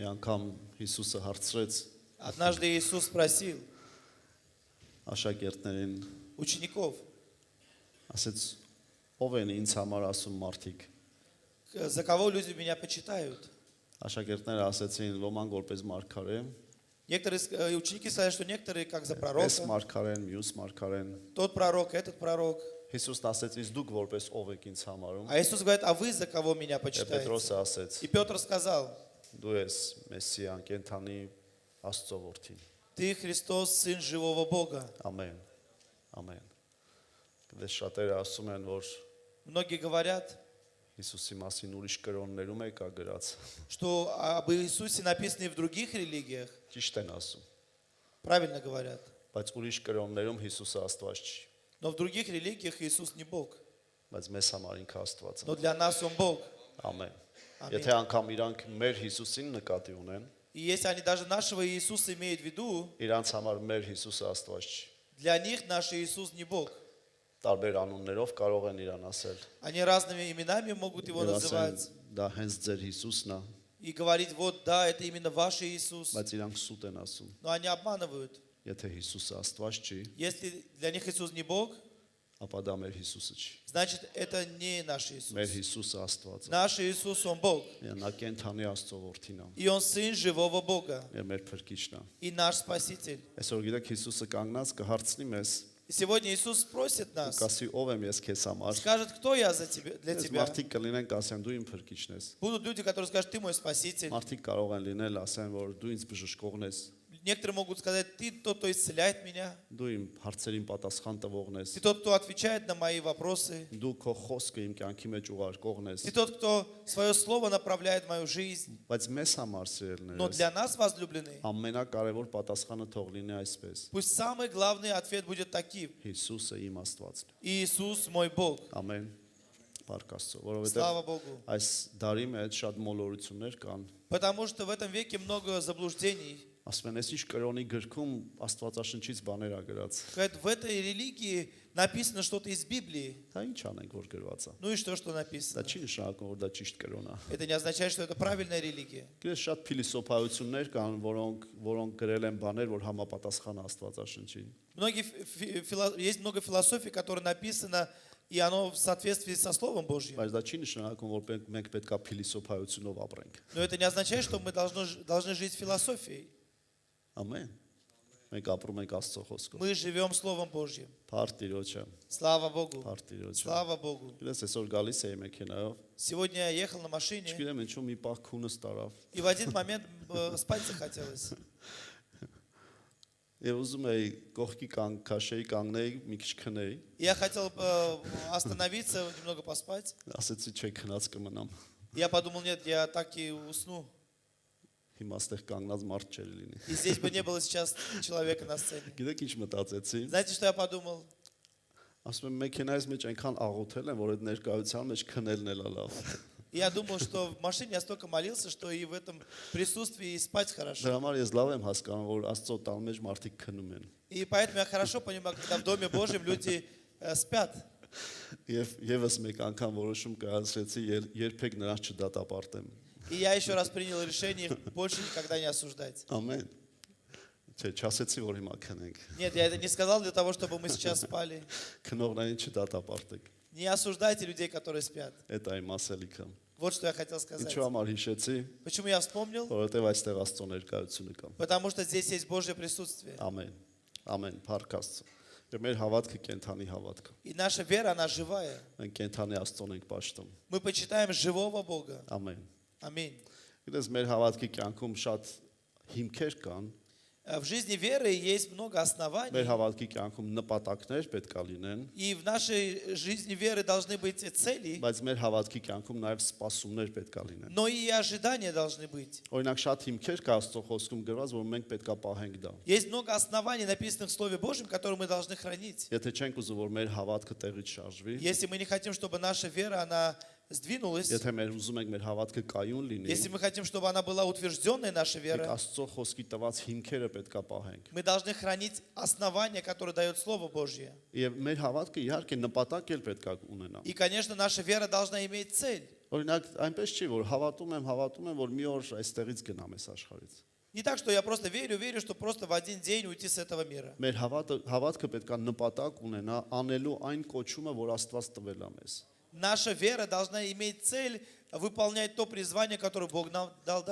Մի անգամ Հիսուսը հարցրեց Однажды Иисус спросил աշակերտներին, учеников, ասեց, ով են ինձ համար ասում մարդիկ։ за кого люди меня почитают. Աշակերտները ասեցին, ոմանք որպես մարգարե, Некоторые ученики сказали, что некоторые как за այս пророка, մարգարեն, մյուս մարգարեն։ тот пророк, этот пророк. Հիսուսն ասեց, իսկ դուք որպես ով եք ինձ համարում։ А Иисус говорит, а вы за кого меня Եվ почитаете? Պետրոսը ասեց, И Петр сказал, դու ես Մեսիան, կենթանի Աստծո որդին։ ты Христос, Сын живого Бога. Ամեն։ Ամեն։ Դες շատերը ասում են, որ Многие говорят, Հիսուսի մասին ուրիշ կրոններում է կա գրած։ что об Иисусе написано и в других религиях. Ճիշտ են ասում, Правильно говорят. բայց ուրիշ կրոններում Հիսուսը Աստված չի, Но в других религиях Иисус не Бог. բայց մեզ համար ինքը Աստված է։ Но для нас Он Бог. Ամեն։ Ամեն։ Եթե անգամ իրանք մեր Հիսուսին նկատի ունեն, И если они даже нашего Иисуса имеют в виду, իրանց համար մեր Հիսուսը Աստված չի։ для них наш Иисус не Бог. Տարբեր անուններով կարող են իրան ասել։ Они разными именами могут Его Եվ ասեն, называть. դա հենց ձեր Հիսուսն է, И говорить, вот да, это именно ваш Иисус. բայց իրանք սուտ են ասում։ Но они обманывают. Եթե Հիսուսը Աստված չի, Если для них Иисус не Бог, ապա դա մեր Հիսուսը չի։ значит это не наш Иисус. Մեր Հիսուսը Աստված է։ Наш Иисус, Он Бог. Նա կենթանի Աստծո որդին է, И Он Сын живого Бога. եւ մեր Փրկիչն է։ И наш Спаситель. Այսօր գիտեք Հիսուսը կանգնած կհարցնի մեզ, И сегодня Иисус спросит нас, կասի ով եմ ես քեզ համար։ скажет, кто я для Այս тебя. մարդիկ կլինեն կասեն դու իմ Փրկիչն ես։ Будут люди, которые скажут, ты мой Спаситель. Մարդիկ կարող են լինել ասեն որ դու ինձ բժշկողն ես, Некоторые могут сказать, ты тот, кто исцеляет меня. դու իմ հարցերին պատասխան տվողն ես, Ты тот, кто отвечает на мои вопросы. դու քո խոսքը իմ կյանքի մեջ ուղարկողն ես։ Ты тот, кто свое слово направляет в мою жизнь. Բայց մեզ համար Но սիրելիներս для нас, возлюбленные, ամենակարևոր պատասխանը թող լինի այսպես. пусть самый главный ответ будет таким. Հիսուսը իմ Աստվածն է։ Иисус мой Бог. Ամեն։ Փառք Աստծո, որովհետև Слава Богу. այս դարի մեջ շատ մոլորություններ կան։ Потому что в этом веке много заблуждений. Ասում են, ես ինչ կրոնի գրքում Աստվածաշնչից բաներ ա գրած։ Говорят, в этой религии написано что-то из Библии. Դա ինչ անենք որ գրված է։ Ну и что Դա написано? չի նշանակում որ դա ճիշտ կրոն է։ Это не означает, что это правильная религия. Գիտես շատ փիլիսոփայություններ кан, որոնք գրել են բաներ, որ համապատասխան է Աստվածաշնչին։ Есть много философий, которые написано, и оно в соответствии со Словом Божьим. Բայց դա չի нշանակում որ մենք պետքա փիլիսոփայությունով ապրենք։ Но это не означает, что мы должны жить философией. Ամեն։ Մենք ապրում ենք Աստծո խոսքով։ Мы живем Словом Божьим. Փառք Տիրոջը, Слава Богу. փառք Տիրոջը։ Слава Богу. Գիտես այսօր գալիս էի մեքենայով, Сегодня я ехал на машине, չգիտեմ ինչու մի պահ քունս տարավ։ и в один момент спать захотелось. Եվ ուզում էի կողքի քաշեի կանգնեի, մի քիչ քնեի, Я хотел остановиться, немного поспать. ասեցի չէ քնած կմնամ։ Я подумал, нет, я так и усну. Հիմա այստեղ կանգնած մարդ չէր լինի։ И здесь бы не было сейчас человека на сцене. Գիտեք ինչ մտածեցի։ Знаете, что я подумал? Ասում եմ մեքենայից մեջ այնքան աղոթել եմ, որ այդ ներկայության մեջ քնելն էլ է լավ։ Я думал, что в машине я столько молился, что и в этом присутствии и спать хорошо. Դրա համար ես լավ եմ հասկանում, որ Աստծո տան մեջ մարդիկ քնում են։ И поэтому я хорошо понимаю, когда в Доме Божьем люди спят. Եվ եւս մեկ անգամ որոշում կայացրեցի երբեք նրանց չդատապարտեմ։ И я еще раз принял решение их больше никогда не осуждать. Ամեն։ Չէ, չասեցի որ հիմա քնենք։ Нет, я это не сказал для того, чтобы мы сейчас спали. Քնողներին չդատապարտեք։ Не осуждайте людей, которые спят. Այդ այ մասելիքը։ Вот что я хотел сказать. Ինչու համար հիշեցի, Почему я вспомнил? որովհետև այստեղ Աստծո ներկայությունը կա։ Потому что здесь есть Божье присутствие. Ամեն։ Ամեն, փառք Աստծո։ Եվ մեր հավատքը կենթանի հավատք է։ И наша вера, она живая. Մենք կենթանի Աստծոն ենք պաշտում։ Мы почитаем живого Бога. Ամեն։ Аминь. Գիտես մեր հավատքի կյանքում շատ հիմքեր կան։ В жизни веры есть много Մեր оснований. հավատքի կյանքում նպատակներ պետք է լինեն, И в нашей жизни веры должны быть цели, բայց մեր հավատքի կյանքում նաև սպասումներ պետք է լինեն։ но и ожидания должны быть. Օրինակ շատ հիմքեր կա Աստծո խոսքում գրված, որ մենք պետք է պահենք դա։ Есть много оснований, написанных в Слове Божьем, которые мы должны хранить. Եթե չենք ուզում, որ մեր հավատքը տեղից շարժվի, Если мы не хотим, чтобы наша вера, она сдвинулась, եթե մեր ուզում ենք մեր հավատքը կայուն լինի, если мы хотим, чтобы она была утвержденной, наша մենք вера, Աստծո խոսքի տված հիմքերը պետք է պահենք։ мы должны хранить основания, которые дает Слово Божье. Եվ մեր հավատքը իհարկե նպատակ էլ պետք է ունենա։ И, конечно, наша вера должна иметь цель. Օրինակ, այնպես չի, որ հավատում եմ, որ մի օր այստեղից գնամ այս աշխարհից։ Не так, что я просто верю, что просто в один день уйти с этого мира. Մեր հավատքը պետք է նպատակ ունենա անելու այն կոչումը, որ Աստված տվել է մեզ։ Наша вера должна иметь цель выполнять то призвание, которое Бог нам дал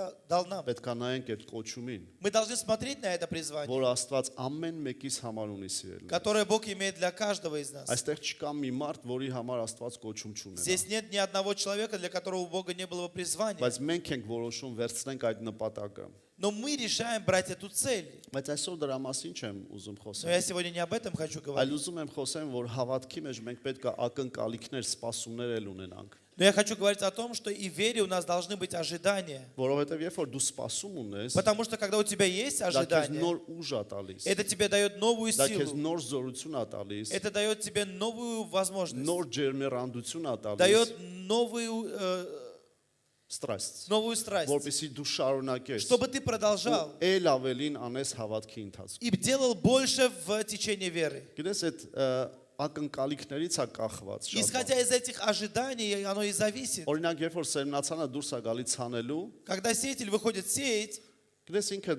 нам. Պետք է նայենք այդ կոչումին, Мы должны смотреть на это призвание, որ Աստված ամեն մեկիս համար ունի սիրել։ которое Бог имеет для каждого из нас. Այստեղ չկա մի մարդ, որի համար Աստված կոչում չունենա։ Здесь нет ни одного человека, для которого у Бога не было бы призвания. Բայց մենք ենք որոշում վերցնենք այդ նպատակը։ Но мы решаем брать эту цель. Բայց այսօր դրա մասին չեմ ուզում Но խոսել։ я сегодня не об этом хочу Այլ говорить. ուզում եմ խոսեմ, որ հավատքի մեջ մենք պետք է ակնկալիքներ, սպասումներ էլ ունենանք։ Но я хочу говорить о том, что и в вере у нас должны быть ожидания. Որովհետև երբ որ դու սպասում ունես, Потому что когда у тебя есть դա քեզ ожидания, նոր ուժ է տալիս։ это тебе дает новую Դա քեզ силу. նոր զորություն է տալիս, Это дает тебе новую возможность. նոր ջերմեռանդություն է տալիս, Дает новую страсть. որպեսզի դու շարունակես Чтобы ты продолжал ել ավելին անես հավատքի ընթացքում։ и делал больше в течение веры. Գիտես այդ ակնկալիքներից է կախված շատ։ Исходя из этих ожиданий, оно и зависит. Օրինակ, երբ որ սերմնացանը դուրս է գալի ցանելու, Когда сеятель выходит сеять, գիտես ինքը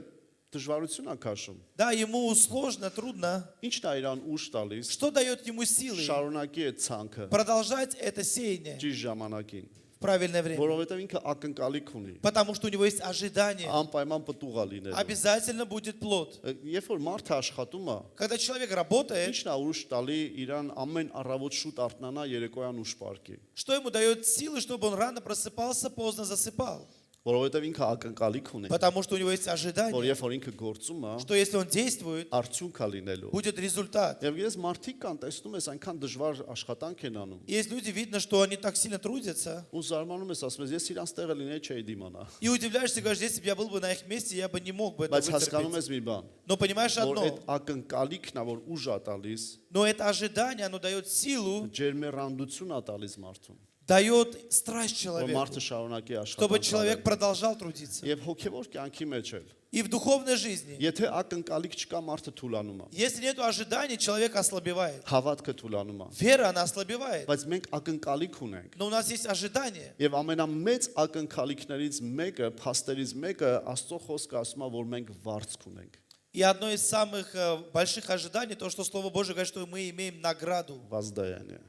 դժվարություն է քաշում։ да, ему сложно, трудно. Ինչն է իրան ուժ տալիս, Что дает ему силы շարունակի այդ ցանքը продолжать это сеяние ճիշտ ժամանակին, в правильное время? որովհետև ինքը ակնկալիք ունի։ Потому что у него есть ожидание. Անպայման պտուղ է լինելու։ Обязательно будет плод. Երբ որ մարդը աշխատում է, Когда человек работает, ինչն է ուժ տալի իրան ամեն առավոտ շուտ արթնանա, երեկոյան ուշ պարկի։ что ему дает силы, чтобы он рано просыпался, поздно засыпал? Որովհետև ինքը ակնկալիք ունի, Потому что у него есть որ ожидание, երբ որ ինքը գործում է, что если он действует, արդյունք է լինելու։ будет результат. Եվ ես մարդիկ կան, տեսնում ես, այնքան դժվար աշխատանք են անում։ И есть люди, видно, что они так сильно трудятся, Ու զարմանում ես, ասում ես, ես իրանց տեղը լինեի չէի դիմանա։ и удивляешься, говоришь, если бы я был бы на их месте, я бы не мог бы это Բայց հասկանում вытерпеть. ես մի бан, Но понимаешь որ одно, այդ ակնկալիքն է, որ ուժ է տալիս, но это ожидание, оно дает силу, ջերմեռանդություն է տալիս մարդուն, дает страсть որ человеку, մարդը շարունակի чтобы աշխատանք человек անել։ продолжал трудиться. Եվ հոգևոր կյանքի մեջ էլ, И в духовной жизни, եթե ակնկալիք չկա, մարդը թուլանում է, если нет ожиданий, человек ослабевает. հավատքը թուլանում է։ Вера, она ослабевает. Բայց մենք ակնկալիք ունենք։ Но у нас есть ожидание. Եվ ամենամեծ ակնկալիքներից մեկը, փաստերից մեկը Աստծո խոսքը ասում է, որ մենք վարձք ունենք։ И одно из самых больших ожиданий, то, что Слово Божие говорит, что мы имеем награду. Վազդայանե։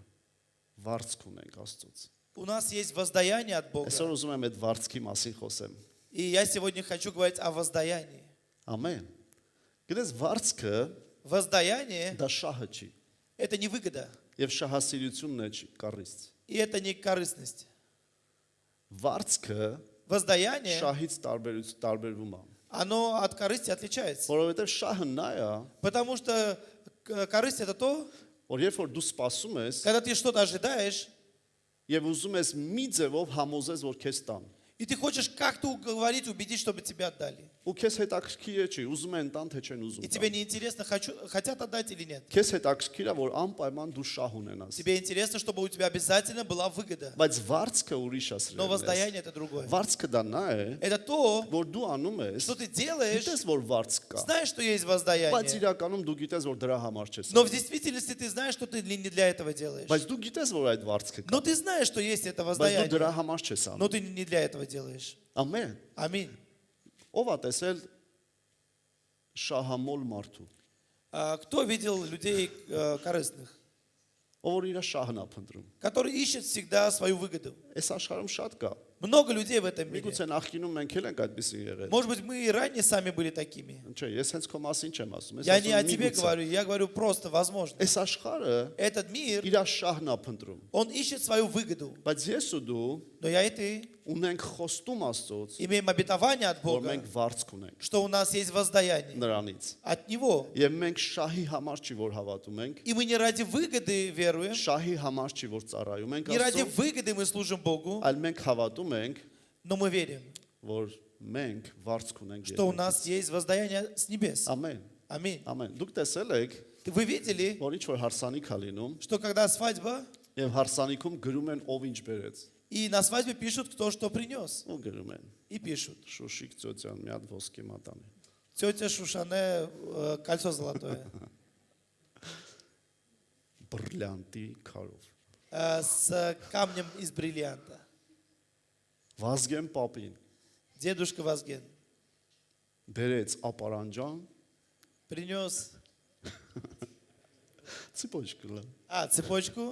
Վարձք ունենք Աստծոց։ У нас есть воздаяние от Бога. Այսօր ուզում եմ այդ վարձքի մասին խոսեմ։ И я сегодня хочу говорить о воздаянии. Ամեն։ Գիտես վարձքը Воздаяние դա շահը չի, – это не выгода, եւ շահասիրությունն է չի կառից։ и это не корыстность. Վարձքը Воздаяние, շահից տարբերվում է, оно от корысти отличается. որովհետեւ շահը նա է, Потому что корысть – это то, որ երբ որ դու սպասում ես когда ты что-то ожидаешь, եւ ուզում ես մի ձևով համոզես, որ քեզ տան։ и ты хочешь как-то уговорить, убедить, чтобы тебя отдали. Ու քեզ հետաքրքիր է չի, уզում են տան թե չեն И ուզում тебе տան։ не интересно, хотят отдать или нет. Քեզ հետաքրքիր է, որ անպայման դու շահ ունենաս։ Тебе интересно, чтобы у тебя обязательно была выгода. Բայց վարձքը ուրիշ է Но սրելն։ воздаяние – это другое. Վարձքը դա նա է, Это то, որ դու անում ես, что ты делаешь, գիտես որ վարձ կա, знаешь, что есть բայց воздаяние. իրականում դու гитես որ դրա համար չես Но в անում։ действительности ты знаешь, что ты не для этого делаешь. Բայց դու գիտես որ այդ վարձքը կա, Но ты знаешь, что есть это բայց դու воздаяние. դրա համար չես Но անում։ ты не для этого делаешь. Ամեն։ Аминь. Ով է տեսել շահամոլ մարդու, Кто видел людей корыстных, ով որ իր շահն է փնտրում։ которые ищут всегда свою выгоду? Այս աշխարհում շատ կա։ Много людей в этом мире. Միգուցե նախկինում մենք էլ ենք այդպեսի եղել։ Может быть, мы и ранее сами были такими. Չէ, ես հենց քո մասին չեմ ասում, ես Я не о ասում тебе միգուցե։ говорю, я говорю просто возможно. Այս աշխարհը Этот мир, իր շահն է փնտրում։ он ищет свою выгоду. Բայց ես ու դու Но я и ты ունենք խոստում Աստծոց, имеем обетование от որ Бога, մենք վարձք ունենք что у нас есть воздаяние նրանից։ от Него. Եվ մենք շահի համար չի որ հավատում ենք, И мы не ради выгоды веруем, շահի համար չի որ ծառայում ենք не ради Աստծուն, выгоды мы служим Богу, այլ մենք հավատում ենք, но мы верим, որ մենք վարձք ունենք что у երկնքից։ нас есть воздаяние с небес. Ամեն, Аминь. ամեն։ Դուք տեսել եք, Вы видели, որ ինչ որ հարսանիք է լինում, что когда свадьба, եւ հարսանիքում գրում են ով ինչ բերեց։ и на свадьбе пишут, кто что принес. Ու գրում են И пишут. Շուշիկ Ծոցյան մի հատ ոսկի մատանի։ Тетя Шушане кольцо золотое Բրլյանտի քարով։ с камнем из бриллианта. Վազգեն պապին Дедушка Вазген բերեց ապարանջան, принес, ցիպոչկլա։ цепочку,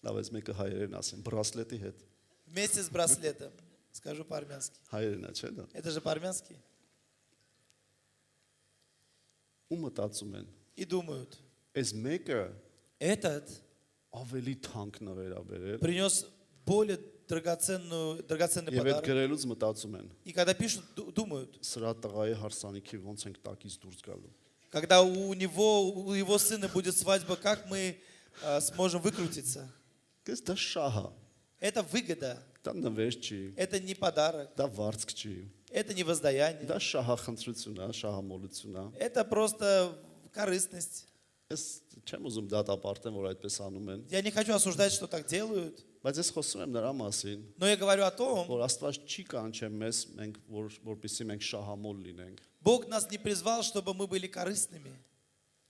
Լավ էս մեկը հայերեն ասեն, բրասլետի հետ։ вместе с браслетом. Скажу по-армянски. Հայերեն է, չէ՞ դա։ Это же по-армянски. Ու մտածում են, И думают, այս мեկը этот ավելի թանկ նվեր ա բերել։ принес более драгоценный Եվ այդ подарок. գրելուց мտածում են, И когда пишут, думают, սրա տղայի հարսանիքի ոնց ենք տակից դուրս галու։ когда у его сына будет свадьба, как мы сможем выкрутиться? Գես դա շահա, Это выгода, դա նվեր չի, это не подарок, դա վարձք չի։ это не воздаяние, Դա շահախնդրություն է, շահամոլություն է։ это просто корыстность. Ես չեմ ուզում դատապարտեմ, որ այդպես անում են, Я не хочу осуждать, что так делают, բայց ես խոսում եմ նրա մասին, но я говорю о том, որ Աստված չի կանչել մեզ, մենք որպեսզի մենք շահամոլ լինենք։ Бог нас не призвал, чтобы мы были корыстными.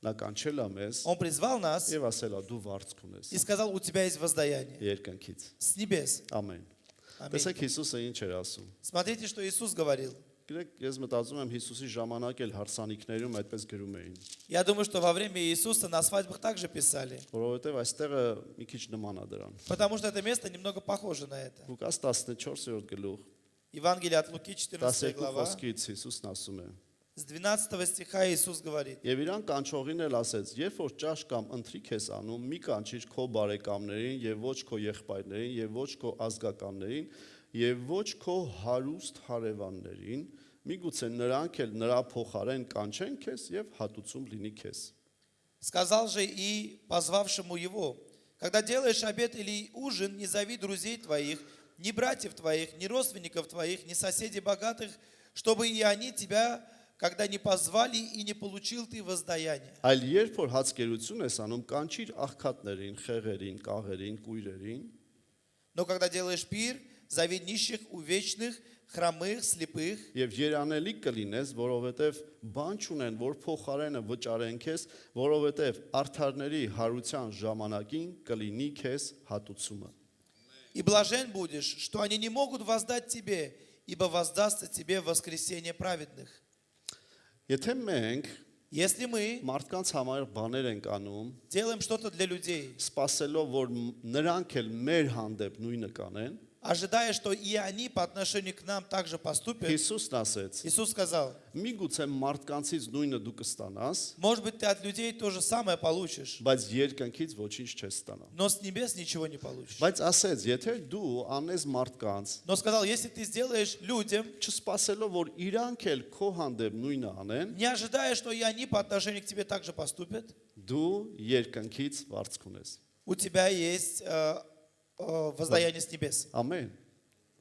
Նա կանչել է մեզ Он призвал нас եւ ասել է դու վարձք ունես и сказал, у тебя есть воздаяние երկնքից։ с небес. Ամեն։ Ամեն։ Տեսեք Հիսուսը ինչ էր ասում։ Смотрите, что Иисус говорил. Գիտեք, ես մտածում եմ Հիսուսի ժամանակ էլ հարսանիքներում այդպես գրում էին, Я думаю, что во время Иисуса на свадьбах также писали, որովհետեւ այստեղը մի քիչ նման է դրան։ потому что это место немного похоже на это. Լուկաս 14-րդ գլուխ Евангелие от Луки, 14 12 глава, խոսքից Հիսուսն ասում է. с 12 стиха Иисус говорит, Եվ իրան կանչողին էլ ասեց. Երբ որ ճաշ կամ ընթրիք ես անում, մի կանչիր քո բարեկամներին եւ ոչ քո եղբայրներին եւ ոչ քո ազգականներին եւ ոչ քո հարուստ հարևաններին, միգուցե նրանք էլ նրա փոխարեն կանչեն քեզ եւ հատուցում լինի քեզ։ сказал же и позвавшему его, когда делаешь обед или ужин, не зови друзей твоих, ни братьев твоих, ни родственников твоих, ни соседей богатых, чтобы и они тебя, когда не позвали и не получил ты воздаяние. Այլ երբ որ հացկերություն ես անում, կանչիր աղքատներին, խեղերին, կաղերին, կույրերին, Но когда делаешь пир, зови нищих, увечных, хромых, слепых, եւ երանելի կլինես, որովհետեւ բան չունեն, որ փոխարենը վճարեն քեզ, որովհետեւ արթարների հարության ժամանակին կլինի քեզ հատուցումը։ и блажен будешь, что они не могут воздать тебе, ибо воздастся тебе в воскресение праведных. Եթե մենք Если мы մարդկանց համար բաներ ենք անում, делаем что-то для людей, սпасելով որ նրանք էլ մեր հանդեպ նույնը կանեն, ожидая, что и они по отношению к нам также поступят, Հիսուսն ասեց. Иисус сказал, Միգուցե մարդկանցից նույնը դու կստանաս, может быть, ты от людей то же самое получишь, բայց երկնքից ոչինչ չես ստանա։ но с небес ничего не получишь. Բայց ասեց, եթե դու անես մարդկանց, Но сказал, если ты сделаешь людям, չսпасելով որ իրանք էլ քո հանդեպ нույնը անեն, не ожидая, что и они по отношению к тебе также поступят, դու երկնքից վարձք ունես։ у тебя есть воздаяние с небес. Ամեն։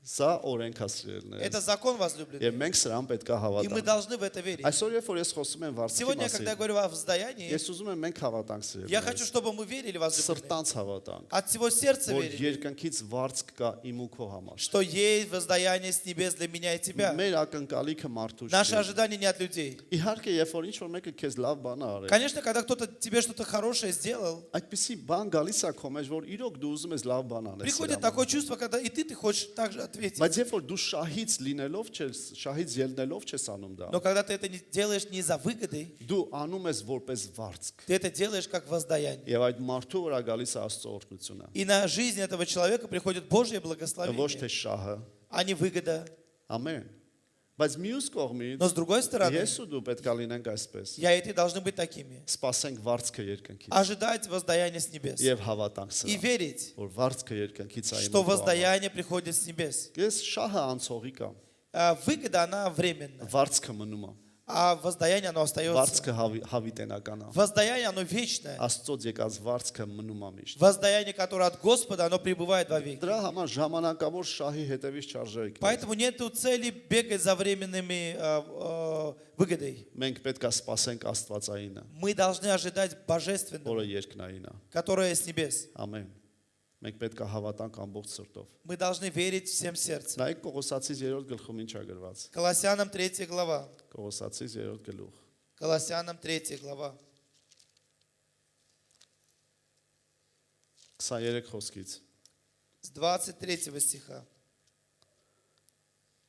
Սա օրենքասիրելն է։ Это закон возлюбленный. Եւ մենք սրան պետք է И мы հավատանք։ должны в это верить. Այսօր երբ որ ես խոսում եմ վարձքի Сегодня, когда я մասին, говорю о воздаянии, ես ուզում եմ մենք հավատանք я хочу, սիրելին։ чтобы мы верили, возлюбленные, Սրտանց հավատանք, от всего сердца որ верили, երկնքից վարձք կա իմ ու քո համար։ что есть воздаяние с небес для меня и тебя. Մեր ակնկալիքը մարդու Наши չէ։ ожидания не от людей. Իհարկե, երբ որ ինչ-որ մեկը քեզ лав բան ա արել, Конечно, когда кто-то тебе что-то хорошее сделал, այդպիսի բան գալիս է քո մեջ, որ իրոք դու ուզում ես լավ бан անես։ приходит такое чувство, когда и ты хочешь также ответить. Բայց երբ որ դու շահից լինելով չես, շահից ելնելով չես անում դա, Но когда ты это не делаешь не за выгодой, դու անում ես որպես վարձք։ ты это делаешь как воздаяние. Եվ այդ մարդու վրա галիս է Աստծո օրհնությունը։ И на жизнь этого человека приходит Божье Ոչ թե благословение, շահը։ а не выгода. Ամեն։ Բայց մյուս կողմից Но с другой стороны, ես ու դու պետք է լինենք այսպես։ я и ты должны быть такими. Սпасենք վարձքը երկնքից Ожидать воздаяние с небес. եւ հավատանք И սրան, верить, որ վարձքը երկնքից է իմ что ու քո համար։ воздаяние приходит с небес. Ես շահը անցողի կա։ Выгода, она временна, Վարձքը մնում է։ а воздаяние, оно остается. Վարձքը հավիտենական է։ Воздаяние, оно вечное. Աստծոց եկած վարձքը մնում է միշտ։ Воздаяние, которое от Господа, оно пребывает во веки. Դրա համար ժամանակավոր շահի հետևից չարժե եկնել։ Поэтому нету цели бегать за временными выгодой. Մենք պետք է սпасենք Աստվածայինը, Мы должны ожидать божественного, որը երկնային է։ которое с небес. Ամեն։ Մենք պետք է հավատանք ամբողջ սրտով։ Мы должны верить всем сердцем. Նայեք Կողոսացիս 3-րդ գլխում ինչ է գրված։ Колоссянам 3 глава. Կողոսացիս 3-րդ գլուխ։ Колоссянам 3 глава. 23 խոսքից։ с 23 стиха.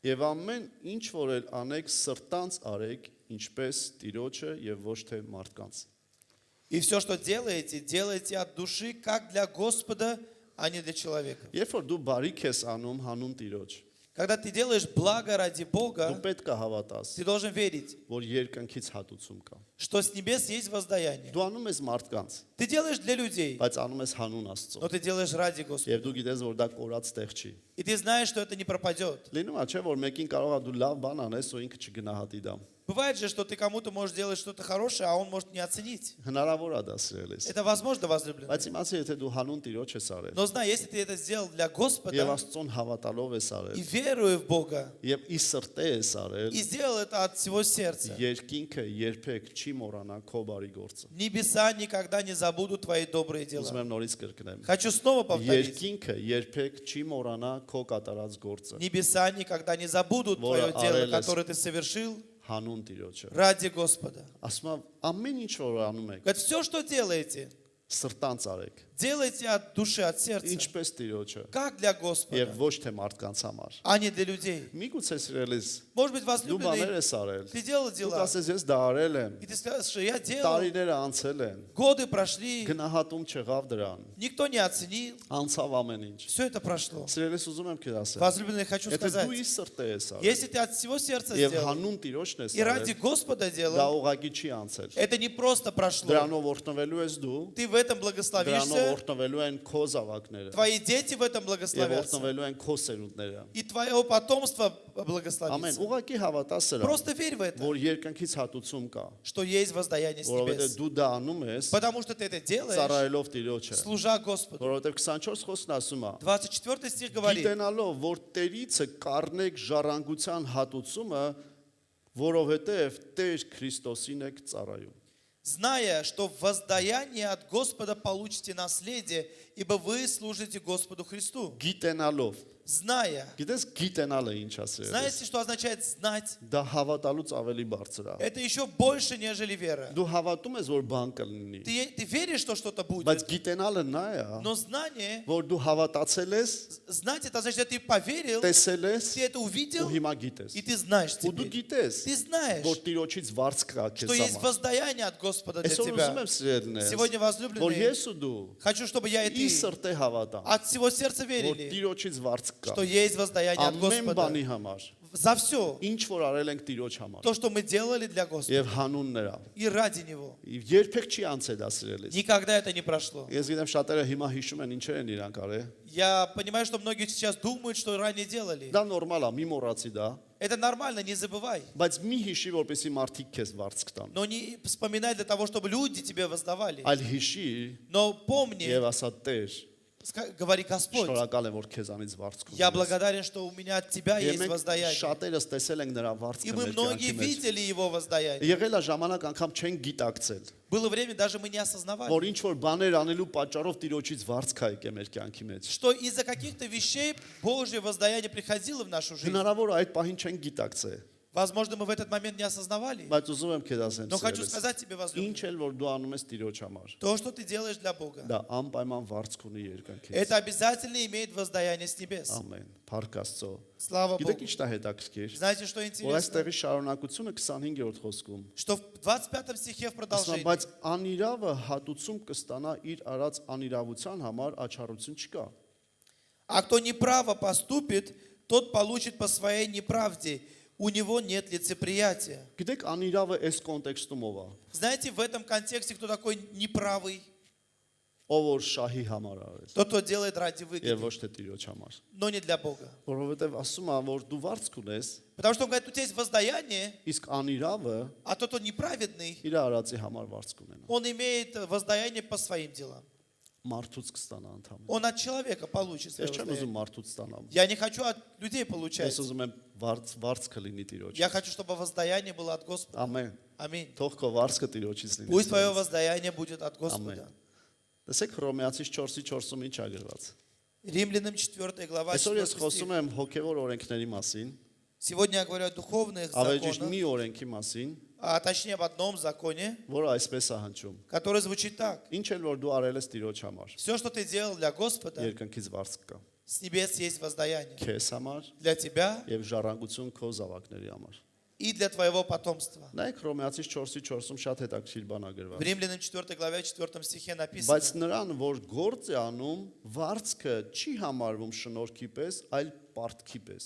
Եվ ամեն ինչ որ էլ անեք սրտանց արեք, ինչպես Տիրոջը եւ ոչ թե մարդկանց։ И все, что делаете, делайте от души, как для Господа, а не для человека. Երբ որ դու բարիք ես անում հանուն Տիրոջ, Когда ты делаешь благо ради դու Бога, պետք է հավատաս, ты должен верить, որ երկնքից հատուցում կա։ что с небес есть воздаяние. Դու անում ես մարդկանց, Ты делаешь для людей, բայց անում ես հանուն Աստծո։ но ты делаешь ради Господа. Եվ դու գիտես, որ դա կորած տեղ չի։ И ты знаешь, что это не пропадет. Լինում է, չէ, որ մեկին կարող է դու լավ բան անես, ու ինքը չգնահատի դա։ Бывает же, что ты кому-то можешь делать что-то хорошее, а он может не оценить. Հնարավոր է դա սիրելիս։ Это возможно, возлюбленный. Բայց իմացի, եթե դու հանուն Տիրոջ ես արել, Но знай, если ты это сделал для եւ Господа Աստծուն հավատալով ես и արել, веруя в Бога, եւ ի սրտե ես արել, и сделал это от всего сердца, երկինքը երբեք չի մոռանա քո բարի գործը։ небеса никогда не забудут твои добрые Ուզում дела. եմ նորից կրկնեմ։ Хочу снова повторить. Երկինքը երբեք չի մոռանա քո կատարած գործը Небеса никогда не забудут твое Вора дело, арелес. которое ты совершил հանուն Տիրոջը։ ради Господа. Ասում եմ, ամեն ինչ որ անում եք, Говорит, все, что делаете, սրտանց արեք, делайте от души, от сердца, ինչպես Տիրոջը, как для եւ Господа, ոչ թե մարդկանց համար։ а не для людей. Միգուցե սիրելիս, Может быть, դու բաներ возлюбленный, ես արել։ ты делал Դու дела, ասես ես դա արել եմ, и ты скажешь, что я делал, տարիները անցել են, годы прошли, գնահատում չեղավ դրան, никто не оценил, անցավ ամեն ինչ։ все это прошло. Սիրելիս ուզում եմ քեզ ասել, Возлюбленный, хочу եթե сказать, դու ի սրտե ես արել, если ты от всего сердца եւ сделал հանուն Տիրոջն ես и ради արել, Господа դա делал, ուղղակի չի անցել։ это не просто прошло. Դրանով օրհնվելու ես դու, Ты в этом դրանով благословишься, օրհնվելու են քո զավակները, твои дети в этом եւ благословятся, օրհնվելու են քո սերունդները։ и твое потомство Ամեն, благословится. ուղղակի հավատա սրա, Просто верь в это, որ երկնքից հատուցում կա, что есть воздаяние с որովհետեւ небес. դու դա անում ես Потому что ты это делаешь, ծառայելով Տիրոջը, служа Господу. որովհետեւ 24 խոսքն ասում է. 24 стих говорит, Գիտենալով, որ Տերիցը կառնեք ժառանգության հատուցումը, որովհետև Տեր Քրիստոսին եք ծառայում։ зная, что в воздаянии от Господа получите наследие, ибо вы служите Господу Христу. Գիտենալով, Зная. գիտես գիտենալը ինչ ասել է։ Знаете, что означает знать? Դա հավատալուց ավելի բարձր է։ Это еще больше, нежели вера. Դու հավատում ես, որ բան կլինի, Ты веришь, что что-то բայց будет, գիտենալը նա է, но знание, որ дու հավատացել ես, знать это значит, что ты поверил, տեսել ես ты это ու увидел, հիմա гիտես։ и ты знаешь Ու դու теперь. գիտես, Ты знаешь, որ Տիրոջից վարձ կա что քեզ есть համար։ воздаяние от Господа для Այսօր ուզում тебя. եմ սիրելիներ, Сегодня, որ возлюбленные, ես ու դու хочу, чтобы я и ի ты սրտե հավատամ, от всего сердца որ верили, Տիրոջից վարձ կա։ что есть воздаяние от Ամեն Господа բանի համար, за все, ինչ որ արել ենք Տիրոջ համար то, что мы делали для Господа եւ հանուն նրա։ и ради Него. Երբեք չի անցել դա սիրելիս։ Никогда это не прошло. Ես գիտեմ շատերը հիմա հիշում են ինչեր են իրանք արել։ Я понимаю, что многие сейчас думают, что ранее делали. Դա նորմալ է, մի մոռացի դա, Это нормально, не забывай. բայց մի հիշի, որպեսզի մարդիկ քեզ վարձ կտան։ Но не вспоминай для того, чтобы люди тебе воздавали. Այլ հիշի Но помни, եւ ասա Տեր, говори Господь, շնորհակալ եմ, որ քեզանից վարձ я կունենաս։ благодарен, что у меня от Тебя Եվ есть մենք воздаяние. շատերս տեսել ենք նրա վարձքը И мы մեր многие կյանքի մեջ։ видели Его воздаяние. Եղել է ժամանակ անգամ չեն գիտակցել, Было время, даже мы не осознавали, որ ինչ որ բաներ անելու պատճառով Տիրոջից վարձ կա եկել մեր կյանքի մեջ։ что из-за каких-то вещей Божье воздаяние приходило в нашу жизнь. Հնարավոր է այդ պահին չեն գիտակցել, Возможно, мы в этот момент не осознавали. բայց ուզում եմ քեզ ասեմ, Но хочу սիրելիս, сказать тебе, возлюбленный, ինչ էլ որ դու անում ես Տիրոջ համար, то, что ты делаешь для Бога, դա անպայման վարձ կունի երկնքից։ это обязательно имеет воздаяние с небес. Ամեն։ Փառք Աստծո։ Слава Գիտեք Богу. ինչն է հետաքրքիր, Знаете, что որ интересно? այստեղի շարունակությունը 25-րդ խոսքում Что в 25 стихе в ասում է, продолжении. բայց անիրավը հատուցում կստանա իր արած անիրավության համար աչառություն չկա։ А кто неправо поступит, тот получит по своей неправде. У него нет лицеприятия. Գիտեք անիրավը այս կոնտեքստում ով է, Знаете, в этом контексте кто такой неправый? ով որ շահի համար արել Тот, кто делает ради եւ выгоды, ոչ թե Տիրոջ համար, но не для Бога. որովհետեւ ասում է, որ дու վարձ կունես, Потому что он говорит, у тебя есть воздаяние, իսկ անիրավը а тот, он неправедный, իր արածի համար վարձ կունենա։ он имеет воздаяние по своим делам. Մարդուց կստանա ընդհանուր։ Он от человека получит свое Ես չեմ ուզում воздаяние. մարդուց ստանամ։ Я не хочу от людей получать. Ես уզում եմ վարձ կլինի Տիրոջ։ Я хочу, чтобы воздаяние было от Господа. Ամեն։ Аминь. Թող քո վարձքը Տիրոջից լինի։ Пусть твое воздаяние будет от Ամեն։ Господа. Տեսեք Հռոմեացիս 4-ի 4-ում ինչ ա գրված։ Римлянам 4 глава Այսօր ես 4 խոսում стих. եմ հոգևոր օրենքների մասին, Сегодня я говорю о духовных ավելիճ законах, մի օրենքի մասին, а точнее об одном законе, որը այսպես է հնչում. который звучит так. Ինչ էլ որ դու արել ես Տիրոջ համար, Все, что ты делал для Господа, երկնքից վարձ կա։ С небес есть воздаяние քեզ համար для тебя եւ ժառանգություն քո զավակների համար։ и для твоего потомства. Նայեք Հռոմեացիս 4:4-ում շատ հետաքրքիր բան ա գրված։ В Римлянам 4 главе 4 стихе Բայց написано: նրան, որ գործ է անում, վարձքը չի համարվում շնորհքի պես, այլ պարտքի պես։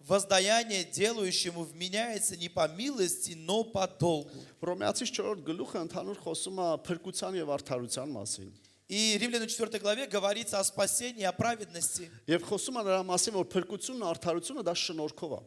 Воздаяние делающему вменяется не по милости, но по долгу. Հռոմեացիս 4-րդ գլուխը ընդհանուր խոսում է փրկության եւ արդարության մասին։ И Римлянам 4 главе говорится о спасении, о праведности. Եվ խոսում է նրա մասին, որ փրկությունն ու արդարությունը դա շնորհքով է։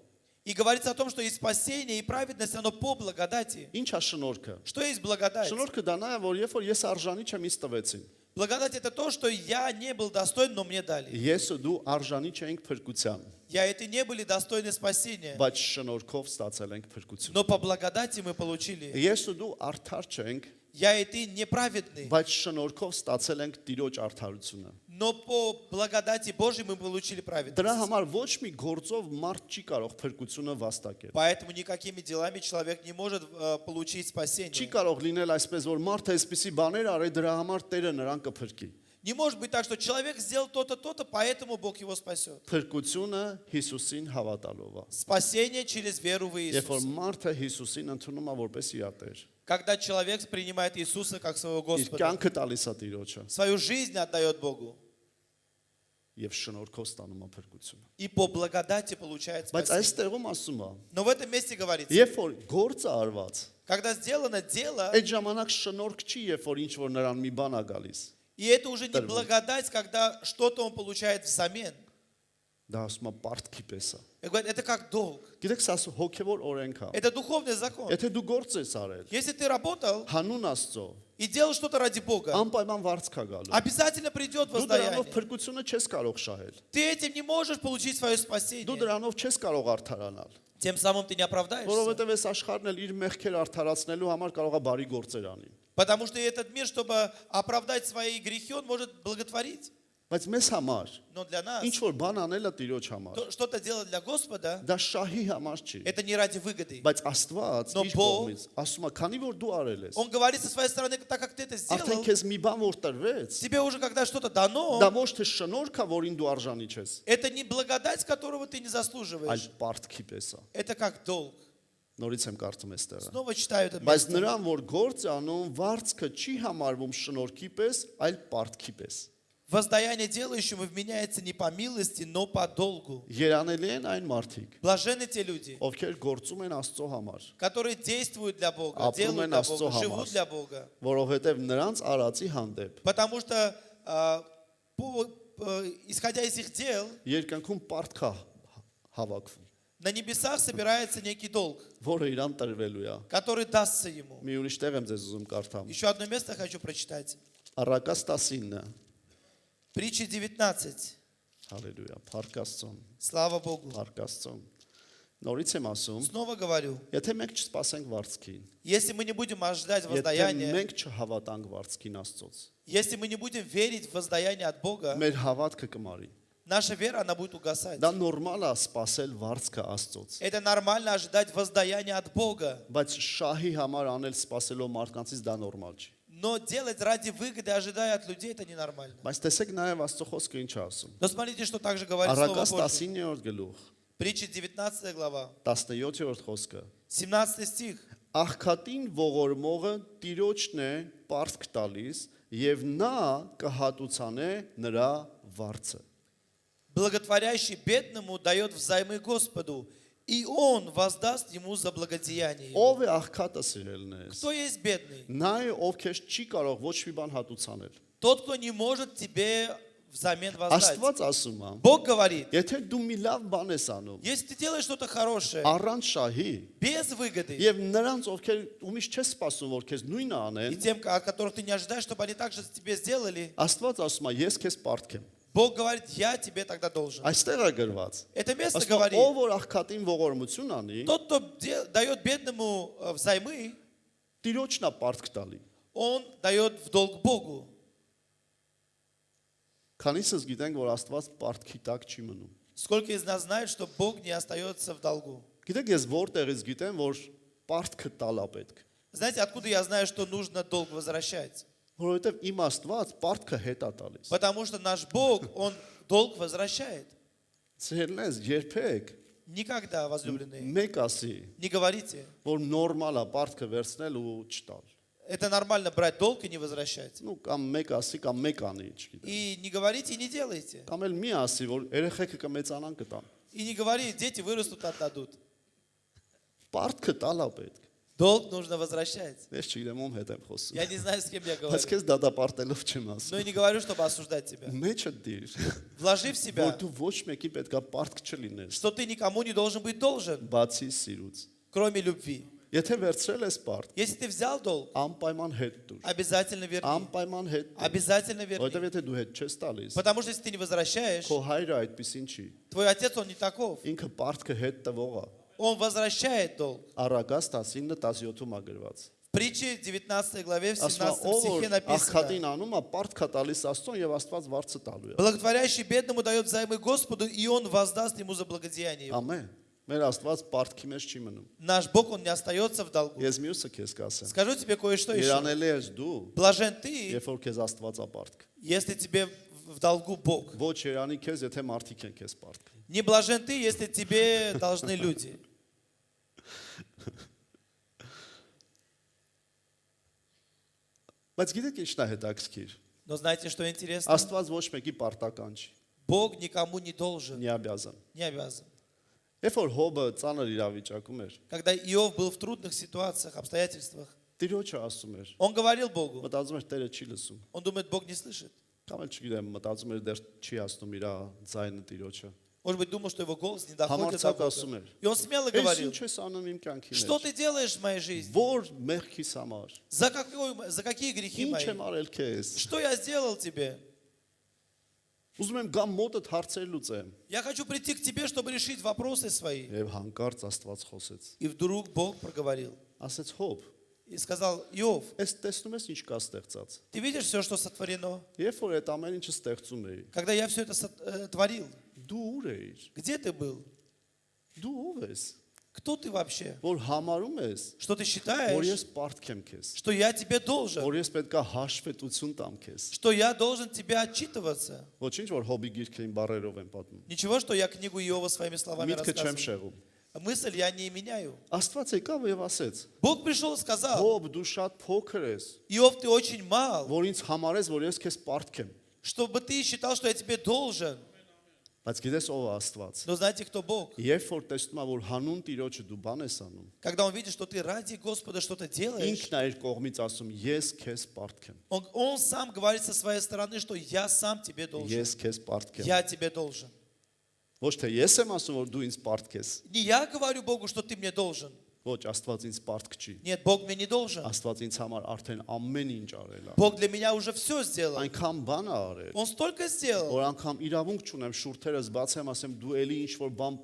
И говорится о том, что и спасение, и праведность, оно по благодати. Ինչ է շնորհքը։ Что есть благодать? Շնորհքը դա նա է, որ երբ որ ես արժանի չեմ, ինձ տվեցին։ Благодать это то, что я не был достоин, но мне дали. Ես ու դու արժանի չենք փրկության, Я и ты не были достойны спасения, բայց շնորհքով ստացել ենք փրկություն։ но по благодати мы получили. Ես ու դու արդար չենք, Я и ты неправедны, բայց շնորհքով ստացել ենք Տիրոջ արդարությունը։ но по благодати Божьей мы получили Դրա праведность. համար ոչ մի գործով մարդ չի կարող փրկությունը վաստակել։ Поэтому никакими делами человек не может получить Չի спасение. կարող լինել այսպես, որ մարդը այսպիսի բաներ արի, դրա համար Տերը նրան կփրկի։ Не может быть так, что человек сделал то-то, то-то, поэтому Бог его спасет. Փրկությունը Հիսուսին հավատալով է։ Спасение через веру в Երբ որ Иисуса. մարդը Հիսուսին ընդունում է որպես իր Տեր, Когда человек принимает Иисуса как своего իր Господа, կյանքը տալիս է Տիրոջը свою жизнь отдает Богу, եւ շնորհքով ստանում է փրկությունը։ и по благодати получает Բայց спасение. այստեղում ասում է, Но в этом месте говорится, երբ որ գործը արված, когда сделано дело, այդ ժամանակ шնորհք չի, երբ որ ինչ որ նրան մի բան է գալիս։ и это уже не благодать, когда что-то он получает взамен. Դա ասում է պարտքի պես է։ И говорят, это как долг. Գիտեք, սա հոգևոր օրենք է։ Это духовный закон. Եթե դու գործ ես արել, Если ты работал հանուն Աստծո, и делал что-то ради Бога, անպայման վարձք է գալու։ обязательно придет Դու դրանով воздаяние. փրկությունը չես կարող շահել։ Ты этим не можешь получить свое Դու спасение. դրանով չես կարող արդարանալ, Тем самым ты не оправдаешься. որովհետև այս աշխարհն էլ իր մեղքեր արդարացնելու համար կարող է բարի գործեր անի։ Потому что этот мир, чтобы оправдать свои грехи, он может благотворить. Բայց մեզ համար Но для нас ինչ որ бան անելը Տիրոջ համար, что-то делать для Господа, դա շահի համար չի։ это не ради выгоды. Բայց Աստված Но իր Бог- կողմից ասում է, քանի որ դու արել ես, Он говорит со своей стороны, так как ты это արդեն сделал, քեզ մի бан որ տրվեց, тебе уже когда что-то դա дано, ոչ թե շնորհք է, որին դու արժանի չես, это не благодать, которого ты не այլ заслуживаешь. պարտքի պես է։ Это как долг. Նորից եմ կարծում էստեղը։ Снова читаю это Բայց место. նրան, որ գործ է անում, վարձքը չի համարվում շնորհքի պես, այլ պարտքի պես։ Воздаяние делающему вменяется не по милости, но по долгу. Երանելի են այն մարդիկ, Блаженны те люди, ովքեր գործում են Աստծո համար, которые действуют для Бога, Ապրում делают են для Աստծո Бога, համար։ живут для Бога. որովհետև նրանց արածի հանդեպ Потому что, исходя из их дел, երկնքում պարտք է հավաքվում, на небесах собирается некий долг, որը իրան տրվելու է։ который дастся ему. Մի ուրիշ տեղ եմ ձեզ ուզում կարդամ։ Еще одно место хочу прочитать. Առակաց 19։ Притча 19. Հալելույա, Փառք Աստծուն, Слава Богу. Փառք Աստծուն։ Նորից եմ ասում, Снова говорю, եթե մենք չսպասենք վարձքին, если мы не будем ожидать եթե воздаяния, մենք չհավատանք վարձքին Աստծոց, если мы не будем верить в воздаяние от Бога, մեր հավատքը կմարի։ наша вера, она будет угасать. Դա նորմալ է սпасել վարձքը Աստծոց, Это нормально ожидать воздаяния от Бога. բայց շահի համար անել սпасելով մարդկանցից դա նորմալ չի։ Но делать ради выгоды, ожидая от людей, это ненормально. Բայց տեսեք նաև Աստծո խոսքը ինչ է ասում։ Но смотрите, что также говорит Слово Առակաց Божье. 19-րդ գլուխ, Притча 19 глава, 17-րդ խոսքը։ 17 стих. Աղքատին ողորմողը Տիրոջն է պարտք տալիս եւ նա կհատուցանե նրա վարձը։ Благотворящий бедному дает взаймы Господу, и Он воздаст ему за благодеяние. его. Ով է աղքատը սիրելնես։ Кто есть бедный? Նա է, ով քեզ չի կարող ոչ մի բան հատուցանել։ Тот, кто не может тебе взамен воздать. Աստված ասում է, Бог говорит, եթե дու մի լավ բան ես անում, если ты делаешь что-то хорошее, առանց շահի, без выгоды, եւ նրանց ովքեր ումից չես սпасում, որ քեզ նույնը и անեն, тем, от которых ты не ожидаешь, чтобы они также тебе сделали, Աստված ասում է, ես քեզ պարտքեմ։ Бог говорит, я тебе тогда должен. Այստեղ է գրված։ Это место Ասում է, говорит, ով որ աղքատին ողորմություն անի, тот, кто дает бедному взаймы, Տիրոջն է պարտք տալի։ он дает в долг Богу. Քանիսս գիտենք, որ Աստված պարտքի տակ չի մնում։ Сколько из нас знает, что Бог не остается в долгу? Գիտեք, ես որտեղից գիտեմ, որ պարտքը տալա պետք։ Знаете, откуда я знаю, что нужно долг возвращать? Որովհետև իմ Աստված պարտքը հետ է տալիս։ Потому что наш Бог, Он долг возвращает. Ցերնես երբեք Никогда, возлюбленные, մեկ ասի, не говорите. որ նորմալ է պարտքը վերցնել ու չտալ։ Это нормально брать долг и не возвращать. Ну կամ մեկ ասի կամ մեկ անի, չգիտեմ։ И не говорите, и не делайте. Կամ էլ մի ասի, որ երեխեքը կմեծանան կտան։ И не говори, дети вырастут, отдадут. Պարտքը տալա պետք։ Долг нужно возвращать. Ես չգիտեմ ում հետ եմ խոսում։ Я не знаю, с кем я Բայց говорю. քեզ դատապարտելով չեմ Но ասում։ и не говорю, чтобы осуждать тебя. Մեջը դիր, Вложи в որ себя, դու ոչ մեկի պետքա պարտք չլինես, что ты никому не должен быть должен, բացի սիրուց։ кроме любви. Եթե վերցրել ես պարտ, Если ты взял долг, անպայման հետ դուր։ обязательно верни. Անպայման հետ դուր։ Обязательно Որովհետև верни. եթե դու հետ չես տալիս, Потому что если ты не возвращаешь, քո հայրը այդպեսին չի։ твой отец, он не таков. Ինքը պարտքը հետ տվող է։ Он возвращает долг. Առագաս 19:17-ում է գրված։ В притче 19 главе, в Ասում է, 17 ով стихе որ написано: աղքատին անում է, պարտքա տալիս Աստծուն եւ Աստված վարձը տալու է։ Благотворящий бедному дает взаймы Господу, и Он воздаст ему за благодеяние его. Ամեն։ Մեր Աստված պարտքի մեջ չի մնում։ Наш Бог, Он не остается в долгу. Ես մյուսը քեզ կասեմ։ Скажу тебе кое-что еще. Երանելի ես դու, Блажен ты, երբ որ քեզ Աստված է պարտք։ если тебе в долгу Бог. Ոչ երանի քեզ, եթե մարդիկ են քեզ պարտք։ Не блажен ты, если тебе должны люди. Բայց գիտեք ինչն է հետաքրքիր։ Но знаете, что интересно? Աստված ոչ մեկի պարտական չի։ Бог никому не должен, Не обязан։ не обязан. Երբ որ Հոբը ծանր իրավիճակում էր, Когда Иов был в трудных ситуациях, обстоятельствах, Տիրոջը ասում էր, он говорил Богу. մտածում էր Տերը չի լսում։ Он думает, Бог не слышит. Կամ էլ չգիտեմ, мտածում էր դեռ չի հասնում իր ձայնը Տիրոջը։ Может быть, думал, что его голос не доходит до Համարձակ Бога. ասում էր. И он смело Ես говорил: ինչ ես անում իմ կյանքի Что մեջ։ ты делаешь в моей жизни? Որ մեղքիս համար։ За какие грехи Ինչ мои? եմ արել քեզ։ Что я сделал тебе? Ուզում եմ գամ մոտդ հարցեր լուծեմ։ Я хочу прийти к тебе, чтобы решить вопросы свои. Եվ հանկարծ Աստված խոսեց։ И вдруг Бог проговорил Ասեց Հոբ, и сказал: Иов, ես տեսնում ես ինչ կա ստեղծած։ ты видишь все, что сотворено? Երբ որ այդ ամեն ինչը ստեղծում էի, Когда я все это творил, դու ուր էիր։ где ты был? Դու ով ես։ Кто ты вообще? Որ համարում ես, Что ты որ считаешь, ես պարտք եմ քեզ։ что я тебе должен? Որ ես պետքա հաշվետվություն տամ քեզ։ Что я должен тебе отчитываться? Ոչինչ որ Հոբի գիրքը իմ բառերով եմ պատմում։ Ничего, что я книгу Иова своими словами Միտքը չեմ рассказываю. շեղում։ Мысль я не меняю. Աստված եկավ եւ ասեց. Бог пришел и сказал: Հոբ, դու շատ փոքր ես, Иов, ты очень мал, որ ինձ համարես, որ ես քեզ պարտք եմ։ чтобы ты считал, что я тебе должен. Բայց գիտես ով է Աստված։ Но знаете, кто Бог? Երբ որ տեսնում ես, որ հանուն Տիրոջը դու բան ես անում, Когда он видит, что ты ради Господа что-то делаешь, ինքն է իր կողմից ասում, ես քեզ պարտք եմ։ он сам говорит со своей стороны, что я сам тебе должен. Ես քեզ պարտք եմ։ Я тебе должен. Ոչ թե ես եմ ասում, որ դու ինձ պարտք ես։ Не я говорю Богу, что ты мне должен. Ոչ, Աստված ինձ պարտք չի։ Нет, Бог мне не должен. Աստված ինձ համար արդեն ամեն ինչ արել է։ Бог для меня уже все сделал. Այնքան բան է արել, Он столько сделал. որ անգամ իրավունք չունեմ շուրթերս բացեմ, ասեմ դու էլի ինչ որ բան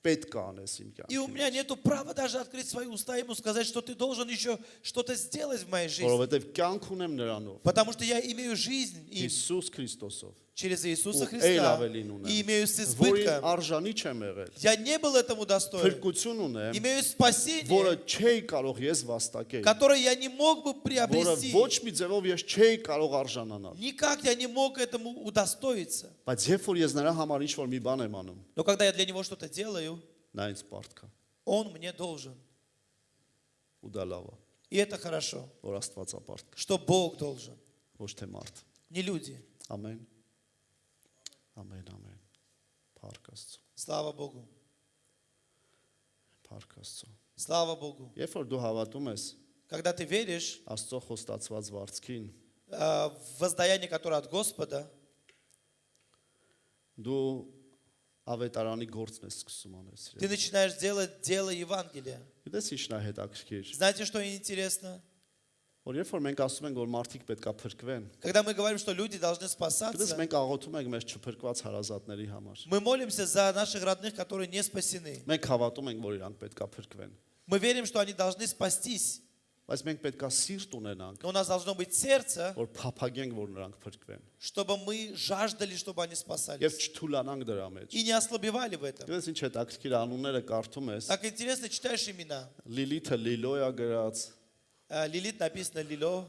պետք է անես իմ И у կյանքում։ меня нету права даже открыть свои уста и ему сказать, что ты должен еще что-то сделать в моей жизни. Որովհետև կյանք ունեմ նրանով։ Потому что я имею жизнь им Հիսուս Քրիստոսով, через Иисуса Эл Христа авելին ունեմ, и имею с որին избытком. արժանի չեմ եղել։ Я не был этому достоин. Փրկություն ունեմ, Имею որը спасение, չէի կարող ես վաստակել, которое я не мог бы որը приобрести. ոչ մի ձևով ես չէի կարող արժանանալ։ Никак я не мог этому удостоиться. Բայց երբ որ ես նրա համար ինչ որ մի բան եմ անում, Но когда я для него что-то делаю, նա ինձ պարտք է։ он мне должен. Ու դա լավ է, И это хорошо, որ Աստված է պարտք, что Бог должен, ոչ թե մարդ։ не люди. Ամեն։ Ամեն, ամեն։ Փառք Աստծո, Слава Богу. փառք Աստծո։ Слава Богу. Երբ որ դու հավատում ես Когда ты веришь Աստծո խոստացված վարձքին, в воздаяние, которое от Господа, դու ավետարանի գործն ես սկսում անես։ ты начинаешь делать дело Евангелия. Գիտես ինչն է հետաքրքիր, Знаете, что интересно? որ երբ որ մենք ասում ենք, որ մարդիկ պետքա փրկվեն, Когда мы говорим, что люди должны գիտես спасаться, մենք աղոթում ենք մեր չփրկված հարազատների համար։ мы молимся за наших родных, которые не спасены. Մենք հավատում ենք, որ իրանք պետքա փրկվեն, Мы верим, что они должны спастись. բայց մենք պետքա սիրտ ունենանք, Но у нас должно быть сердце, որ փափագենք, որ նրանք փրկվեն, чтобы мы жаждали, чтобы они եւ спасались. չթուլանանք դրա մեջ։ И не ослабевали в этом. Գիտես ինչ հետաքրքիր անունները կարդում ես, Так интересно, читаешь имена. Լիլիթը Լիլոյա գրած, Лилит написано Лило,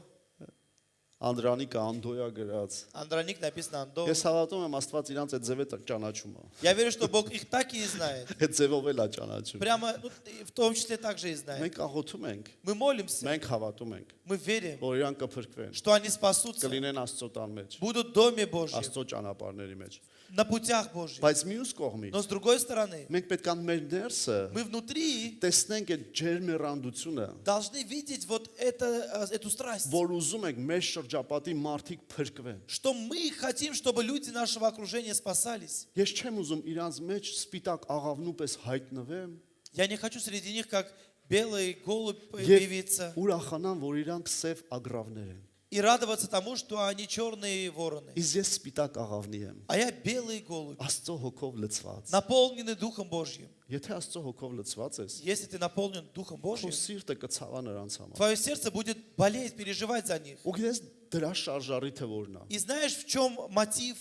Անդրանիկը Անդոյա գրած։ Андроник написано Андо. Ես հավատում եմ Աստված իրանց այդ ձևը ճանաչում է։ Я верю, что Бог их так и знает. Այդ ձևով էլ է ճանաչում։ Прямо, ну, в том числе так же и знает. Մենք աղոթում ենք, Мы молимся, մենք հավատում ենք, мы верим, որ իրանք կփրկվեն, что они спасутся, կլինեն Աստծո տան մեջ, будут в Доме Божьем, Աստծո ճանապարհների մեջ։ на путях Божьих. Բայց մյուս կողմից Но с другой стороны, մենք պետք է մեր ներսը мы внутри տեսնենք այդ ջերմեռանդությունը, должны видеть вот эту страсть, որ ուզում ենք մեր շրջապատի մարդիկ փրկվեն։ что мы хотим, чтобы люди нашего окружения спасались. Ես չեմ ուզում իրանց մեջ սպիտակ աղավնու պես հայտնվեմ Я не хочу среди них, как белый голубь, եւ появиться ուրախանամ, որ իրանք սև ագրավներ են։ и радоваться тому, что они черные вороны. Իսկ ես սպիտակ աղավնի եմ, А я белый голубь, Աստծո հոգով լցված։ наполненный Духом Божьим. Եթե Աստծո հոգով լցված ես, Если ты наполнен Духом քո Божьим, սիրտը կցավա նրանց համար։ твое сердце будет болеть, переживать за них. Ու գիտես դրա շարժարիթը որն է։ И знаешь, в чем мотив?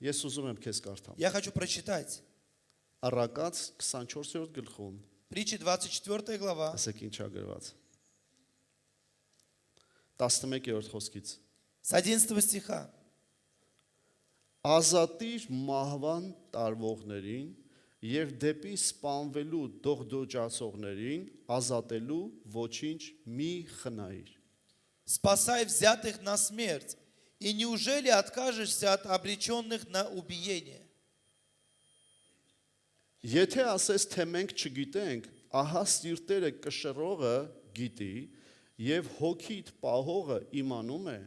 Ես ուզում եմ քեզ կարդամ։ Я хочу прочитать. Առակաց 24-րդ գլխում, Притчи 24 глава, ասեք ինչ է գրված։ 11-րդ խոսքից։ с 11 стиха. Ազատիր մահվան տարվողներին եւ дեպի սպանվելու դողդոջացողներին ազատելու ոչինչ մի խնայիր։ Спасай взятых на смерть. И неужели откажешься от обреченных на убиение? Եթե ասես թե մենք չգիտենք, ահա սիրտերը կշռողը գիտի եւ հոգիդ պահողը իմանում է,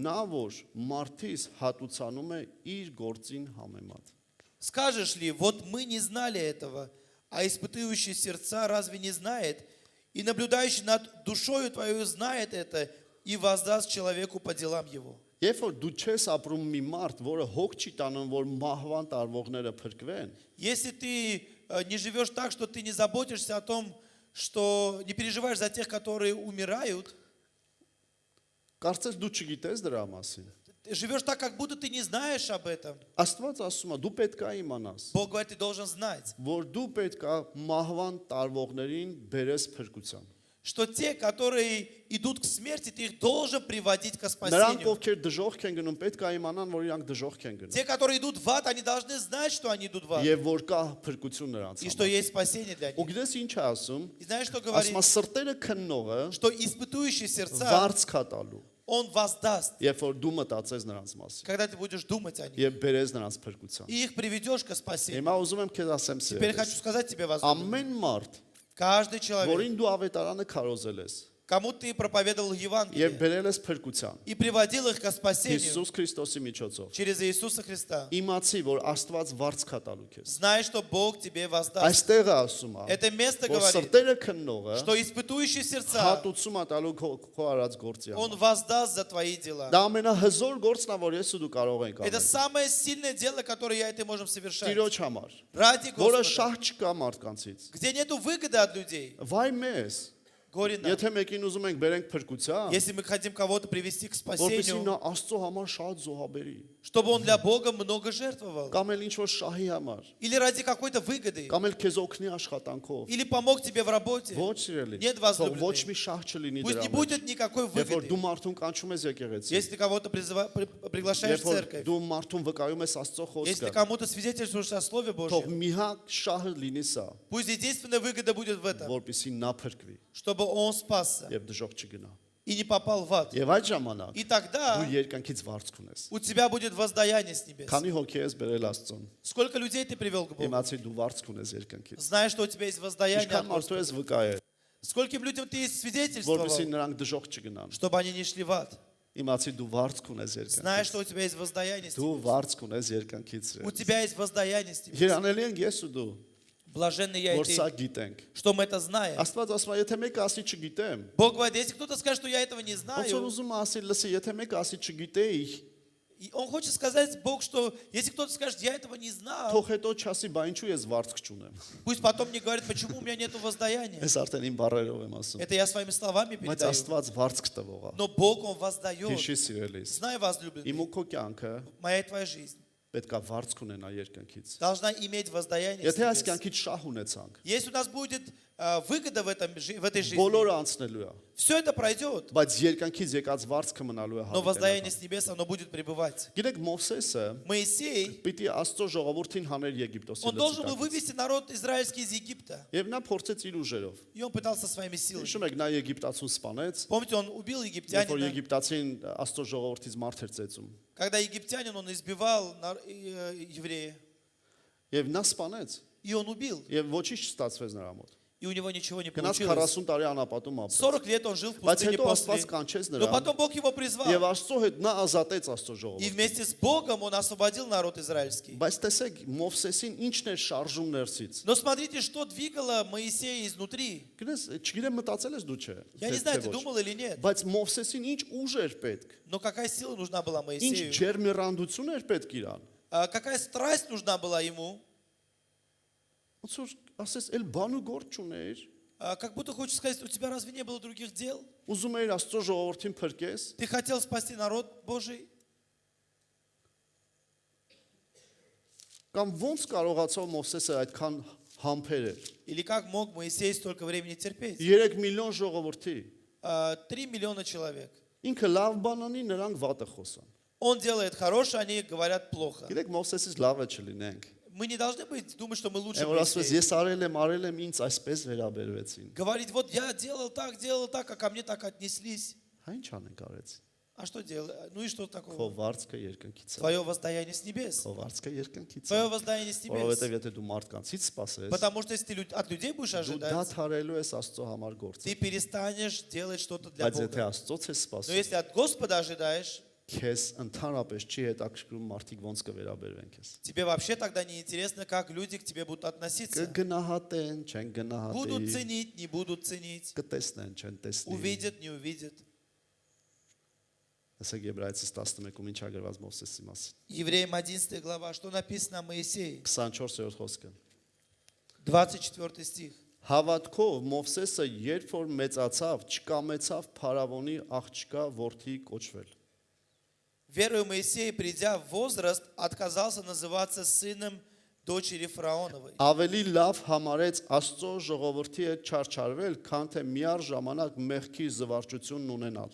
նա որ մարդիս հատուցանում է իր գործին համեմատ։ Скажешь ли, вот мы не знали этого, а испытующий сердца разве не знает? И наблюдающий над душою твою знает это и воздаст человеку по делам его. Երբ որ դու չես ապրում մի մարդ, որը հոգ չի տանում, որ մահվան տարվողները փրկվեն, Если ты не живешь так, что ты не заботишься о том, что не переживаешь за тех, которые умирают, կարծես դու չգիտես դրա մասին։ ты живешь так, как будто ты не знаешь об этом. Աստված ասում է, դու պետք է իմանաս, Бог говорит, ты должен знать, որ դու պետք է մահվան տարվողներին բերես փրկության։ что те, которые идут к смерти, ты их должен приводить к Նրանք, спасению. ովքեր դժոխք են գնում, պետք է իմանան, որ իրանք дժոխք են գնում։ Те, которые идут в ад, они должны знать, что они идут в ад. Եվ որ կա փրկություն նրանց И что համար։ есть спасение для Ու них. գիտես ինչ է ասում։ И знаешь, что Ասում говорит? է սրտերը քննողը Что испытующий сердца, վարձ կա տալու, он воздаст, երբ որ դու մտածես նրանց մասին, когда ты будешь думать о них. եւ բերես նրանց փրկության։ И их приведешь к спасению. Հիմա ուզում եմ քեզ ասեմ Теперь хочу սիրելիս։ сказать тебе, возлюбленный, Ամեն մարդ, каждый человек, որին դու ավետարանը քարոզել ես, кому ты проповедовал եւ Евангелие բերել ես փրկության, и приводил их к спасению Հիսուս Քրիստոսի միջոցով, через Иисуса Христа, իմացի, որ Աստված վարձ կա տալու քեզ։ знай, что Бог тебе воздаст. Այստեղ է ասում է, Это место որ говорит, սրտերը քննողը что испытующий сердца, հատուցում է տալու քո արած գործի он համար։ воздаст за твои дела. Դա ամենահզոր գործն է, որ ես ու դու կարող ենք Это անել։ самое сильное дело, которое я и ты можем совершать. Տիրոջ համար, Ради որը Господа. շահ չկա մարդկանցից։ Где нету выгоды от людей. Վայ մեզ, Горе нам. եթե մեկին ուզում ենք բերենք փրկության, Если мы хотим кого-то привести к որպեսզի спасению, նա Աստծո համար շատ զոհաբերի, чтобы он для Бога много жертвовал. կամ էլ ինչ որ շահի համար, Или ради какой-то выгоды. կամ էլ քեզ օգնի աշխատանքով։ Или помог тебе в работе. Ոչ սիրելի, Нет, թող возлюбленный. ոչ մի շահ չլինի Пусть դրա не մեջ։ будет никакой Երբ որ выгоды. դու մարդուն կանչում ես եկեղեցի, Если ты кого-то приглашаешь երբ в որ церковь, դու մարդուն վկայում ես Աստծո если ты խոսքը, кому-то свидетельствуешь о Слове թող Божьем, մի հատ շահը լինի սա, пусть единственная выгода будет в этом, որպեսզի նա փրկվի чтобы он спасся եւ դժոխք չգնա։ и не попал в ад. Եվ այդ ժամանակ И тогда դու երկնքից վարձք ունես։ у тебя будет воздаяние с небес. Քանի հոգի ես բերել Աստծուն։ Сколько людей ты привел к Богу? Իմացի դու վարձք ունես երկնքից։ Знаешь, что у тебя есть воздаяние Ինչքան от մարդու Господа. ես վկայել, Скольким людям ты որպեսզի свидетельствовал, նրանք дժոխք չգնան։ чтобы они не шли в ад. Իմացի դու վարձք ունես Знаешь, что երկնքից։ у тебя есть воздаяние с Դու небес. վարձք ունես երկնքից։ У тебя есть воздаяние с небес. Երանելի ենք ես ու դու, Блаженный я и որ սա ты, գիտենք։ что мы это знаем. Աստված ասում է, եթե մեկը ասի չգիտեմ, Бог говорит, если кто-то скажет, что я этого не ոնց որ знаю, ուզում է ասի, լսի, եթե մեկը ասի չգիտեի, и Он хочет сказать, Бог, что если кто-то скажет, я этого не знал, թող հետո չասի, բա ինչու ես վարձք չունեմ։ пусть потом не говорит, почему у меня нет воздаяния. Ես արդեն իմ բառերով եմ ասում։ Это я своими словами Բայց передаю. Աստված վարձք տվող է։ Но Бог, Он воздает. Հիշի սիրելիս։ Знай, возлюбленный, Իմ ու քո կյանքը моя и твоя жизнь պետք է вարձք ունենա երկնքից։ должна иметь воздаяние с Եթե այս небес. կյանքից շահ ունեցանք, Если у нас будет выгода в этой жизни. Բոլորը անցնելու է, Все это пройдет, բայց երկնքից եկած վարձքը մնալու է но воздаяние հավիտենական։ с небес, оно будет пребывать. Գիտեք, Մովսեսը Моисей, պիտի Աստծո ժողովրդին հաներ Եգիպտոսի он должен был լծակից։ вывести народ израильский из Египта. Եվ նա փորձեց իր ուժերով։ И он пытался своими силами. Հիշում եք, նա Եգիպտացուն սպանեց, Помните, он убил երբ որ египтянина. Եգիպտացին Աստծո ժողովրդից մարդ էր ծեծում։ Когда египтянин, он избивал еврея. Եվ նա սպանեց, И он убил. եւ ոչինչ չստացվեց նրա մոտ։ И у него ничего не Գնաց получилось. 40 տարի անապատում ապրեց։ 40 лет он жил в Բայց пустыне հետո после. Աստված կանչեց Но նրան потом Бог его призвал. եւ Աստծո հետ նա ազատեց Աստծո И ժողովրդին։ вместе с Богом он освободил народ израильский. Բայց տեսեք, Մովսեսին ինչն էր շարժում ներսից։ Но смотрите, что двигало Моисея изнутри. Գնաց, չգիտեմ մտածել ես դու չէ։ Я не знаю, ты думал или нет. Բայց Մովսեսին ինչ ուժ էր պետք։ Но какая сила нужна была Ինչ Моисею? ջերմեռանդություն էր պետք իրան։ Какая страсть нужна была ему? Ոնց որ ասես, «Էլ բան ու գործ չուներ»։ Как будто хочешь сказать, у тебя разве не было других дел? Ուզում էիր Աստծո ժողովրդին փրկես։ Ты хотел спасти народ Божий? Կամ ոնց կարողացավ Մովսեսը այդքան համբեր էր։ Или как мог Моисей столько времени терпеть? 3 միլիոն ժողովրդի։ 3 миллиона человек. Ինքը լավ բան անի, նրանք վատը խոսան։ Он делает хорошее, они говорят плохо. Գիտեք, Մովսեսից լավը չլինենք։ Мы не должны думать, что мы лучше Այն որ ասես, Моисея. ես արել եմ, ինձ այսպես վերաբերվեցին։ Говорить, вот я делал так, а ко мне так отнеслись. Հա ինչ անենք արեցին։ А что делать? Ну и что Քո такого? վարձքը երկնքից է։ Твое воздаяние с небес. Քո վարձքը երկնքից է։ Твое воздаяние с Որովհետև небес. եթե դու մարդկանցից սпасես, Потому что если ты от людей будешь դու ожидать, դադարելու ես Աստծո համար գործը։ ты перестанешь делать что-то для Բայց եթե Бога. Աստծոց ես Но սпасում, если от Господа ожидаешь, քեզ ընդհանրապես չի հետաքրքրում մարդիկ ոնց կվերաբերվեն քեզ։ тебе вообще тогда не интересно, как люди к тебе будут относиться. Կգնահատեն, չեն Будут գնահատի, ценить, не будут ценить. կտեսնեն, չեն տեսնի։ Увидят, не увидят. Ասեք Եբրայեցիս 11-ում ինչ ա գրված Մովսեսի մասին։ Евреям 11 глава, что написано о Моисее? 24-րդ խոսքը։ 24 стих. Հավատքով Մովսեսը երբ որ մեծացավ, չկամեցավ Փարավոնի աղջկա որդի կոչվել։ Верою Моисей, придя в возраст, отказался называться сыном дочери фараоновой. Ավելի լավ համարեց Աստծո ժողովրդի հետ չարչարվել, քան թե միառ ժամանակ մեղքի զվարճությունն ունենալ։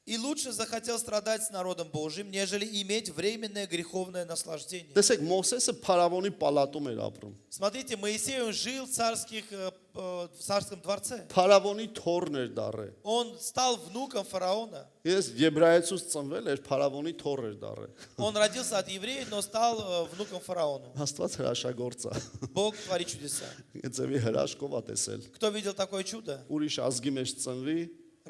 И лучше захотел страдать с народом Божьим, нежели иметь временное греховное наслаждение. Տեսեք, Մովսեսը Փարավոնի պալատում էր апրում։ Смотрите, Моисей, он жил в царском дворце. Փարավոնի թորն էր դառը։ Он стал внуком фараона. Ես Եբրայեցուց ծնվել էր Փարավոնի թոր էր դառը։ Он родился от евреев, но стал внуком фараона. Աստված հրաշագործ է։ Бог творит чудеса. Ձևի հրաշքով ա տեսել։ Кто видел такое чудо? Ուրիշ ազգի մեջ ծնվի,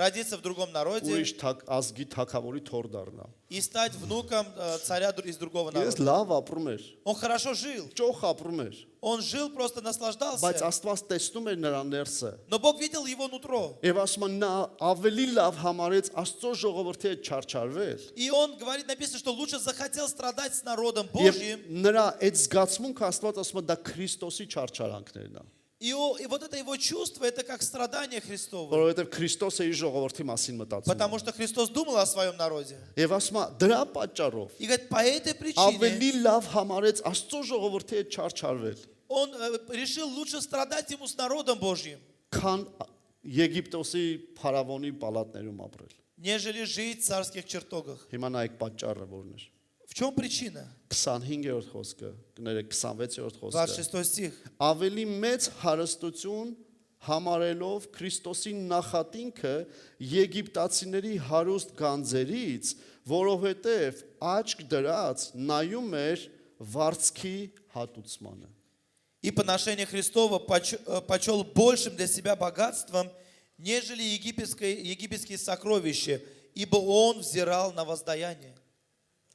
Родиться в другом народе ուրիշ ազգի թագավորի թոր դառնա։ и стать внуком царя из другого Ես народа. լավ ապրում էր, Он хорошо жил. ճոխ ապրում էր, Он жил, просто բայց наслаждался. Աստված տեսնում էր նրա ներսը։ Но Бог видел его нутро. Եվ ասում է նա ավելի լավ համարեց Աստծո ժողովրդի հետ չարչարվել։ И он говорит, написано, что лучше захотел страдать с народом Եվ Божьим. նրա այդ զգացմունքը Աստված ասում է դա Քրիստոսի չարչարանքներն է։ И вот это его чувство, это как страдание Христово. Որովհետև Քրիստոսը իր ժողովրդի մասին մտածում է։ Потому что Христос думал о своем народе. Եվ ասում է դրա պատճառով И говорит, по этой причине ավելի լավ համարեց Աստծո ժողովրդի հետ չարչարվել, он решил лучше страдать ему с народом Божьим, քան Եգիպտոսի Փարավոնի պալատներում ապրել։ нежели жить в царских чертогах. Հիմա նայեք պատճառը որն էր։ В чем причина? 25-րդ խոսքը, կներեք 26-րդ խոսքը։ 26 стих. Ավելի մեծ հարստություն համարելով Քրիստոսի նախատինքը եգիպտացիների հարուստ գանձերից, որովհետև աչք դրած նայում էր վարձքի հատուցմանը։ И поношение Христова почел большим для себя богатством, нежели египетские сокровища, ибо он взирал на воздаяние.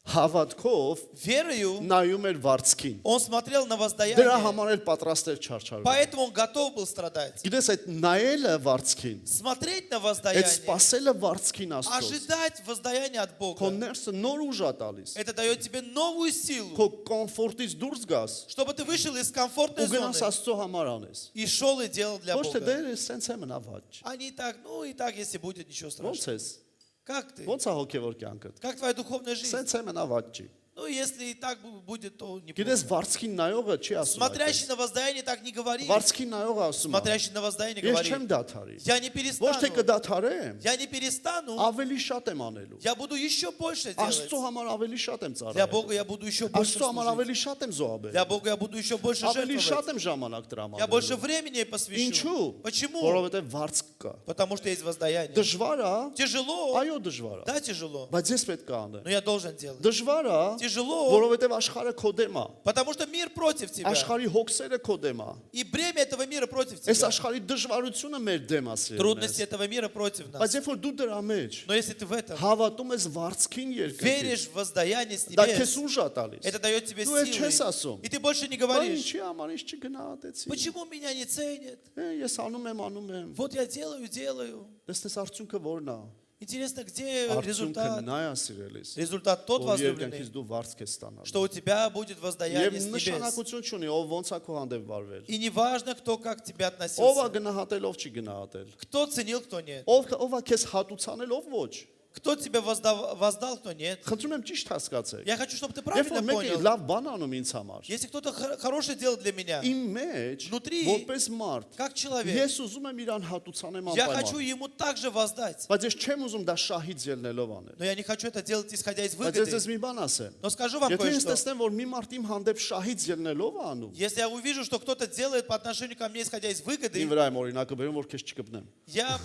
Հավատքով Верою նայում էր վարձքին։ он смотрел на Դրա воздаяние, համար էլ պատրաստ էր չարչարվել։ поэтому он готов был страдать. Գիտես այդ նայելը վարձքին, Смотреть на այդ воздаяние, սпасելը вարձքին Աստծո։ ожидать воздаяние от Քո Бога. ներսը նոր ուժ է տալիս։ Это дает тебе новую силу, Քո կոմֆորտից դուրս գաս чтобы ты вышел из комфортной ու գնաս зоны Աստծո համար անես։ и шел и делал для Ոչ թե Бога. դեր սենց է մնա վաճ։ Они так, ну и так, если будет, ничего Ոնց страшного. ես։ Как ты? Ոնց է հոգևոր կյանքդ։ Как твоя духовная жизнь? Սենց է մնա վաճի։ Ну, если и так будет, то не Գիտես, плохо. վարձքին նայողը չի ասում Смотрящий այդպես։ на воздаяние так не говорит. Վարձքին նայողը ասում է. Смотрящий на воздаяние Ես говорит, չեմ դադարի։ я не Ոչ թե перестану. կդադարեմ, Я не перестану. ավելի շատ եմ անելու։ Я буду еще больше Աստծո делать. համար ավելի շատ եմ Для ծառայել։ Бога я буду еще больше Աստծո համար служить. ավելի շատ եմ զոհաբերել։ Для Бога я буду еще больше Ավելի շատ жертвовать. եմ ժամանակ Я больше տրամադրել։ времени ей посвящу. Ինչու՞։ Почему? Որովհետև վարձք կա։ Потому что есть воздаяние. Դժվար է, Тяжело. այո դժվար է, Да, тяжело. բայց ես պետք է անեմ։ Но я должен делать. Դժվար է, Тяжело. որովհետև աշխարհը քո դեմ է։ Потому что мир против тебя. Աշխարհի հոգսերը քո դեմ է։ И бремя этого мира против Այս тебя. աշխարհի дժվարությունը մեր դեմ է սիրելիներ։ Трудности этого мира против нас. Բայց երբ որ դու դրա մեջ Но если ты в этом հավատում ես վարձքին երկնքից, веришь в воздаяние с դա քեզ небес, ուժ է տալիս։ это дает тебе Դու ես չես силы. ասում։ И ты больше не Բայց говоришь, ինչի համար ինչ չգնահատեցի։ почему меня не ценят? Ես անում եմ։ Вот я делаю. Տեսնես արդյունքը որն է։ Интересно, где Արդյունքը результат? նա է սիրելիս։ Результат тот Որ возлюбленный, երկնքից դու վարձք ես ստանալ։ что у тебя будет Եվ воздаяние с небес. նշանակություն չունի ով ոնց է քո հանդեպ վարվել։ И не важно, кто как к тебе Ով է относился. գնահատել, ով չի գնահատել։ Кто ценил, кто нет. Ով է քեզ հատուցանել, ով ոչ։ Кто тебе воздал, кто нет. Խնդրում եմ ճիշտ հասկացեք։ Я хочу, чтобы ты Երբ правильно որ մեկը понял. լավ բան անում ինձ համար, Если кто-то хорошее делает для меня, իմ մեջ Внутри, որպես մարդ, как человек, ես ուզում եմ իրան հատուցանեմ я хочу անպայման։ ему также воздать. Բայց ես չեմ ուզում դա շահից ելնելով անել։ Но я не хочу это делать, исходя из Բայց ես выгоды. ես մի բան ասեմ։ Но скажу вам Եթե ես кое-что. տեսնեմ, որ մի մարդ իմ հանդեպ շահից ելնելով է անում, Если я увижу, что кто-то делает по отношению ко мне, исходя из իմ выгоды, վրա եմ օրինակը բերում, որ քեզ չկպնեմ։ я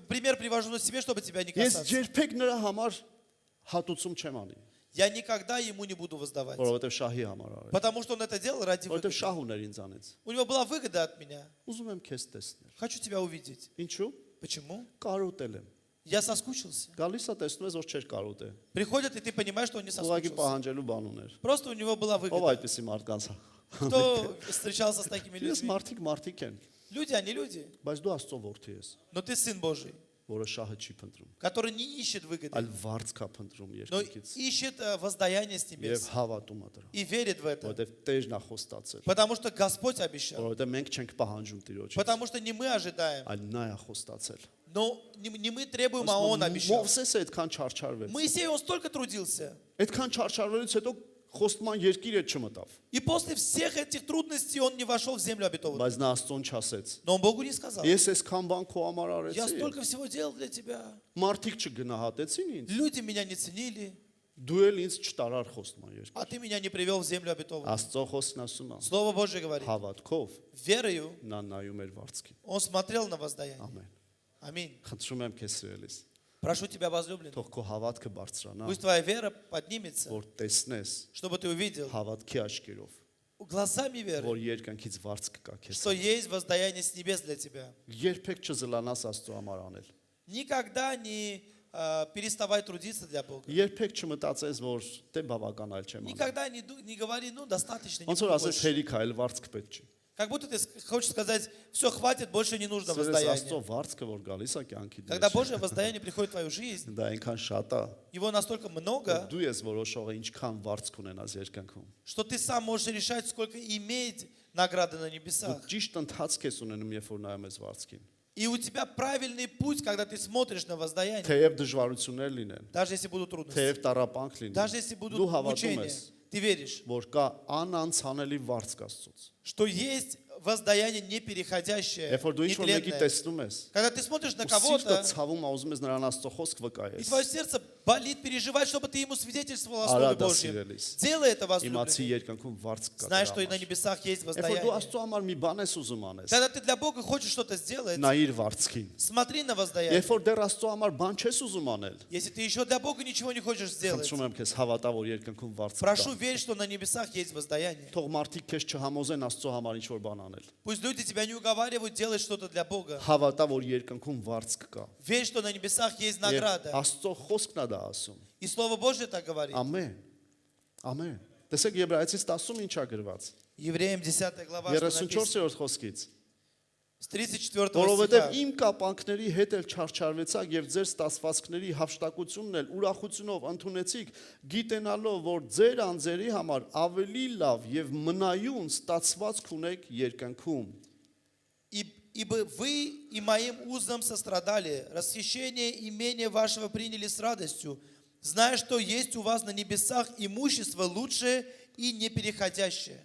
пример привожу на себе, чтобы тебя не Ես касаться. երբեք նրա համար հատուցում չեմ անի, Я никогда ему не буду воздавать. որովհետև շահի համար արել։ Потому что он это делал ради Որովհետև выгоды. շահ ուներ ինձանից։ У него была выгода от меня. Ուզում եմ քեզ տեսնել։ Хочу тебя увидеть. Ինչու՞։ Почему? Կարոտել եմ։ Я соскучился. Գալիս է տեսնում ես, որ չէր կարոտե։ Приходит, и ты понимаешь, что он не Ուղղակի соскучился. պահանջելու բան ուներ։ Просто у него была Ով выгода. այդպեսի մարդկանց է։ Кто встречался с такими Ես людьми? մարդիկ են, Люди, они люди. բայց дու Աստծո որդի ես, Но ты сын Божий, որը шահը չի փնտրում, который не ищет выгоды, այլ վարձք է փնտրում но երկնքից ищет воздаяние с եւ небес հավատում է դրա, и верит в это. որովհետև Տերն է խոստացել, Потому что Господь обещал. որովհետև մենք չենք պահանջում Տիրոջից, Потому что не мы ожидаем, այլ նա է խոստացել։ но не мы требуем, а Он обещал. Մովսեսը այդքան չարչարվեց։ Моисей, он столько трудился. Այդքան չարչարվելուց հետո խոստման երկիր է չմտավ, И после всех этих трудностей он не вошел в землю обетованную. բայց նա Աստծուն չասեց։ Но он Богу не сказал. Ես այսքան բան քո համար Я արեցի։ столько всего делал для тебя. Մարդիկ չգնահատեցին ինձ։ Люди меня не ценили, Դու էլ ինձ չտարար խոստման երկիր։ а ты меня не привел в землю обетованную. Աստծո խոսքն ասում է, Слово Божье говорит. հավատքով Верою նա նայում էր վարձքին։ он смотрел на воздаяние. Ամեն։ Аминь. Խնդրում եմ քեզ սիրելիս, Прошу тебя, возлюбленный, թող քո հավատքը բարձրանա, пусть твоя вера поднимется, որ տեսնես чтобы ты увидел հավատքի աչքերով, глазами веры, որ երկնքից վարձք կա քեզ։ что есть воздаяние с небес для тебя. Երբեք չզլանաս Աստծո համար անել։ Никогда не переставай трудиться для Бога. Երբեք չմտածես, որ դե բավականալ չեմ անում։ Никогда не говори, ну достаточно, не Ոնց որ буду ասես больше. հերիք այլ վարձք պետք չի։ Как будто ты хочешь сказать, все, хватит, больше не нужно Սիրես Աստծո воздаяние. վարձքը, որ գալիս է կյանքի Когда դեր։ Божье воздаяние приходит в твою жизнь, Դա այնքան շատ է, его настолько много, դու ես որոշողը ինչքան վարձք ունենաս երկնքում։ что ты сам можешь решать, сколько иметь награды на небесах. Դու ճիշտ ընթացք ես ունենում, երբ որ նայում ես վարձքին։ И у тебя правильный путь, когда ты смотришь на воздаяние, Թեև դժվարություններ լինեն, даже если будут трудности, թեև տարապանք լինեն, даже если будут դու հավատում мучения, ես, ты веришь, որ կա անանցանելի վարձք Աստծոց։ что есть воздаяние непереходящее, Երբ որ դու ինչ-որ մեկի нетленное. տեսնում ես, Когда ты смотришь на ու սիրտը кого-то, ցավում է, ուզում ես նրան Աստծո խոսք и վկայես։ твое сердце болит, переживает, чтобы ты ему свидетельствовал о Արա Слове դա Божьем. սիրելիս։ Делай это, Իմացի возлюбленный. երկնքում վարձք կա։ Знай, դրա что и на համար։ небесах есть Երբ որ դու воздаяние. Աստծո համար մի бан ես ուզում անես, Когда ты для Бога хочешь что-то сделать, նայիր վարձքին։ смотри на воздаяние. Երբ որ դեռ Աստծո համար բան չես ուզում անել, Если ты еще для Бога ничего не хочешь сделать, խնդրում եմ քեզ հավատա, որ երկնքում վարձք прошу, կա։ верь, что на небесах есть воздаяние. Թող մարդիկ քեզ չհամոզեն Աստծո համար ինչ որ бан անել։ Пусть люди тебя не уговаривают делать что-то для Бога. Հավատա, որ երկնքում վարձք կա։ Верь, что на небесах есть Եվ награда. Աստծո խոսքն է դա ասում։ И Слово Божье так говорит. Ամեն։ Ամեն։ Տեսեք Եբրայեցից 10-ում ինչ է գրված։ Евреям 10 глава, что написано. 34-րդ խոսքից։ С 34 Որովհետև стиха. իմ կապանքների հետ էլ չարչարվեցաք եւ ձեր ստասվածքների հափշտակությունն էլ ուրախությունով ընդունեցիք, գիտենալով, որ ձեր անձերի համար ավելի լավ եւ մնայուն ստացվածք ունեք երկնքում։ Ибо вы и моим узам сострадали, расхищение имения вашего приняли с радостью, зная, что есть у вас на небесах имущество лучшее и непереходящее.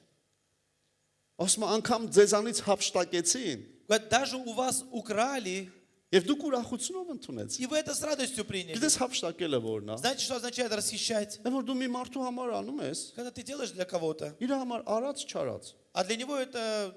Ասում է անգամ ձեզանից հափշտակեցին Говорит, даже у вас украли, եւ դուք ուրախությունով ընդունեցիք։ и вы это с радостью приняли. Գիտես հափշտակելը որն է։ Знаете, что означает расхищать? Այն որ դու մի մարդու համար անում ես, Когда ты делаешь для кого-то, իր համար արած չարած։ а для него это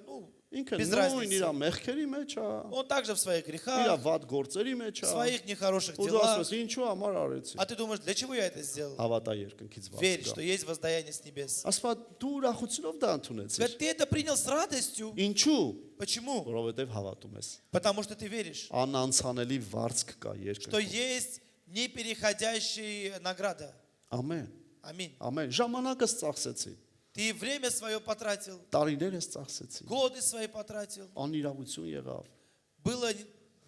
Ինքը без նույն իր разницы. մեղքերի մեջ է, Он также в своих իր грехах, վատ գործերի մեջ в է։ своих нехороших Ու դու делах. ասես ինչու համար արեցի։ А ты думаешь, для чего я это сделал? Հավատա երկնքից Верь, բացի։ что есть воздаяние с небес. Ասма դու ուրախությունով դա ընդունեցիր։ Говорит, ты это принял с радостью. Ինչու։ Почему? Որովհետև հավատում ես։ Потому что ты веришь, Անանցանելի վարձք կա что երկնքում։ есть непереходящая награда. Ամեն։ Аминь. Ամեն ժամանակս ծախսեցի։ Ты время свое потратил, Տարիներս ծախսեցի։ годы свои потратил. Անիրավություն եղավ։ Было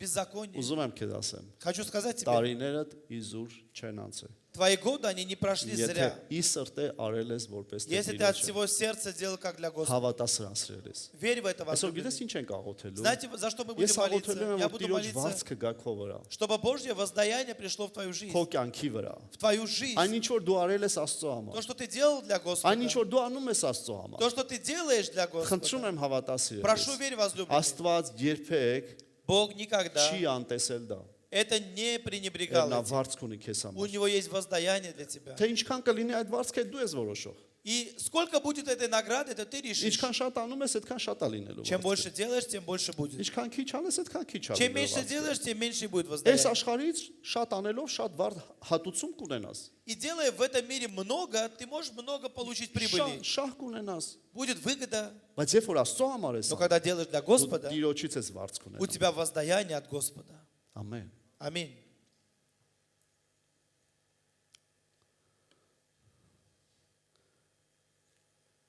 беззаконие. Ուզում եմ քեզ ասեմ, Хочу сказать тебе, տարիներդ իզուր չեն անցել։ твои годы, они не прошли Եթե зря. ի սրտե արել ես որպես Если ты от Տիրոջը, всего сердца делал как для Господа. հավատա սրան սրել ես։ Верь в это, Այսօր возлюбленный. գիտես ինչ ենք աղոթելու։ Знаете, за что мы будем Ես молиться? աղոթելու եմ, Я որ буду Տիրոջ молиться, վարձքը գա քո վրա, чтобы Божье воздаяние пришло в твою жизнь, քո կյանքի վրա։ в твою жизнь. Այն ինչ որ դու արել ես Աստծո համար, То, что ты делал для այն Господа, ինչ որ դու անում ես Աստծո համար։ то, что ты делаешь для Խնդրում Господа. եմ հավատա սիրել։ Прошу, верь, возлюбленный. Աստված երբեք Бог никогда չի անտեսել դա։ это не пренебрегал Նա этим. վարձք ունի քեզ У համար։ него есть воздаяние для тебя. Թե ինչքան կլինի այդ վարձքը դու ես որոշող։ И сколько будет этой награды, это ты решишь. Ինչքան շատ անում ես, այդքան շատ է լինելու։ Чем վարձքը։ больше делаешь, тем больше будет. Ինչքան քիչ անես, այդքան քիչ է Чем լինելու։ меньше վարձքը։ делаешь, тем меньше будет Այս воздаяние. աշխարհից շատ անելով շատ վառ հատուցում կունենաս։ И делая в этом мире много, ты можешь много получить прибыли. Շահ կունենաս։ Будет выгода. Բայց երբ որ Աստծո համար ես, Но когда делаешь для Господа, Տիրոջից ես վարձ у կունենա։ тебя воздаяние от Господа. Ամեն։ Аминь.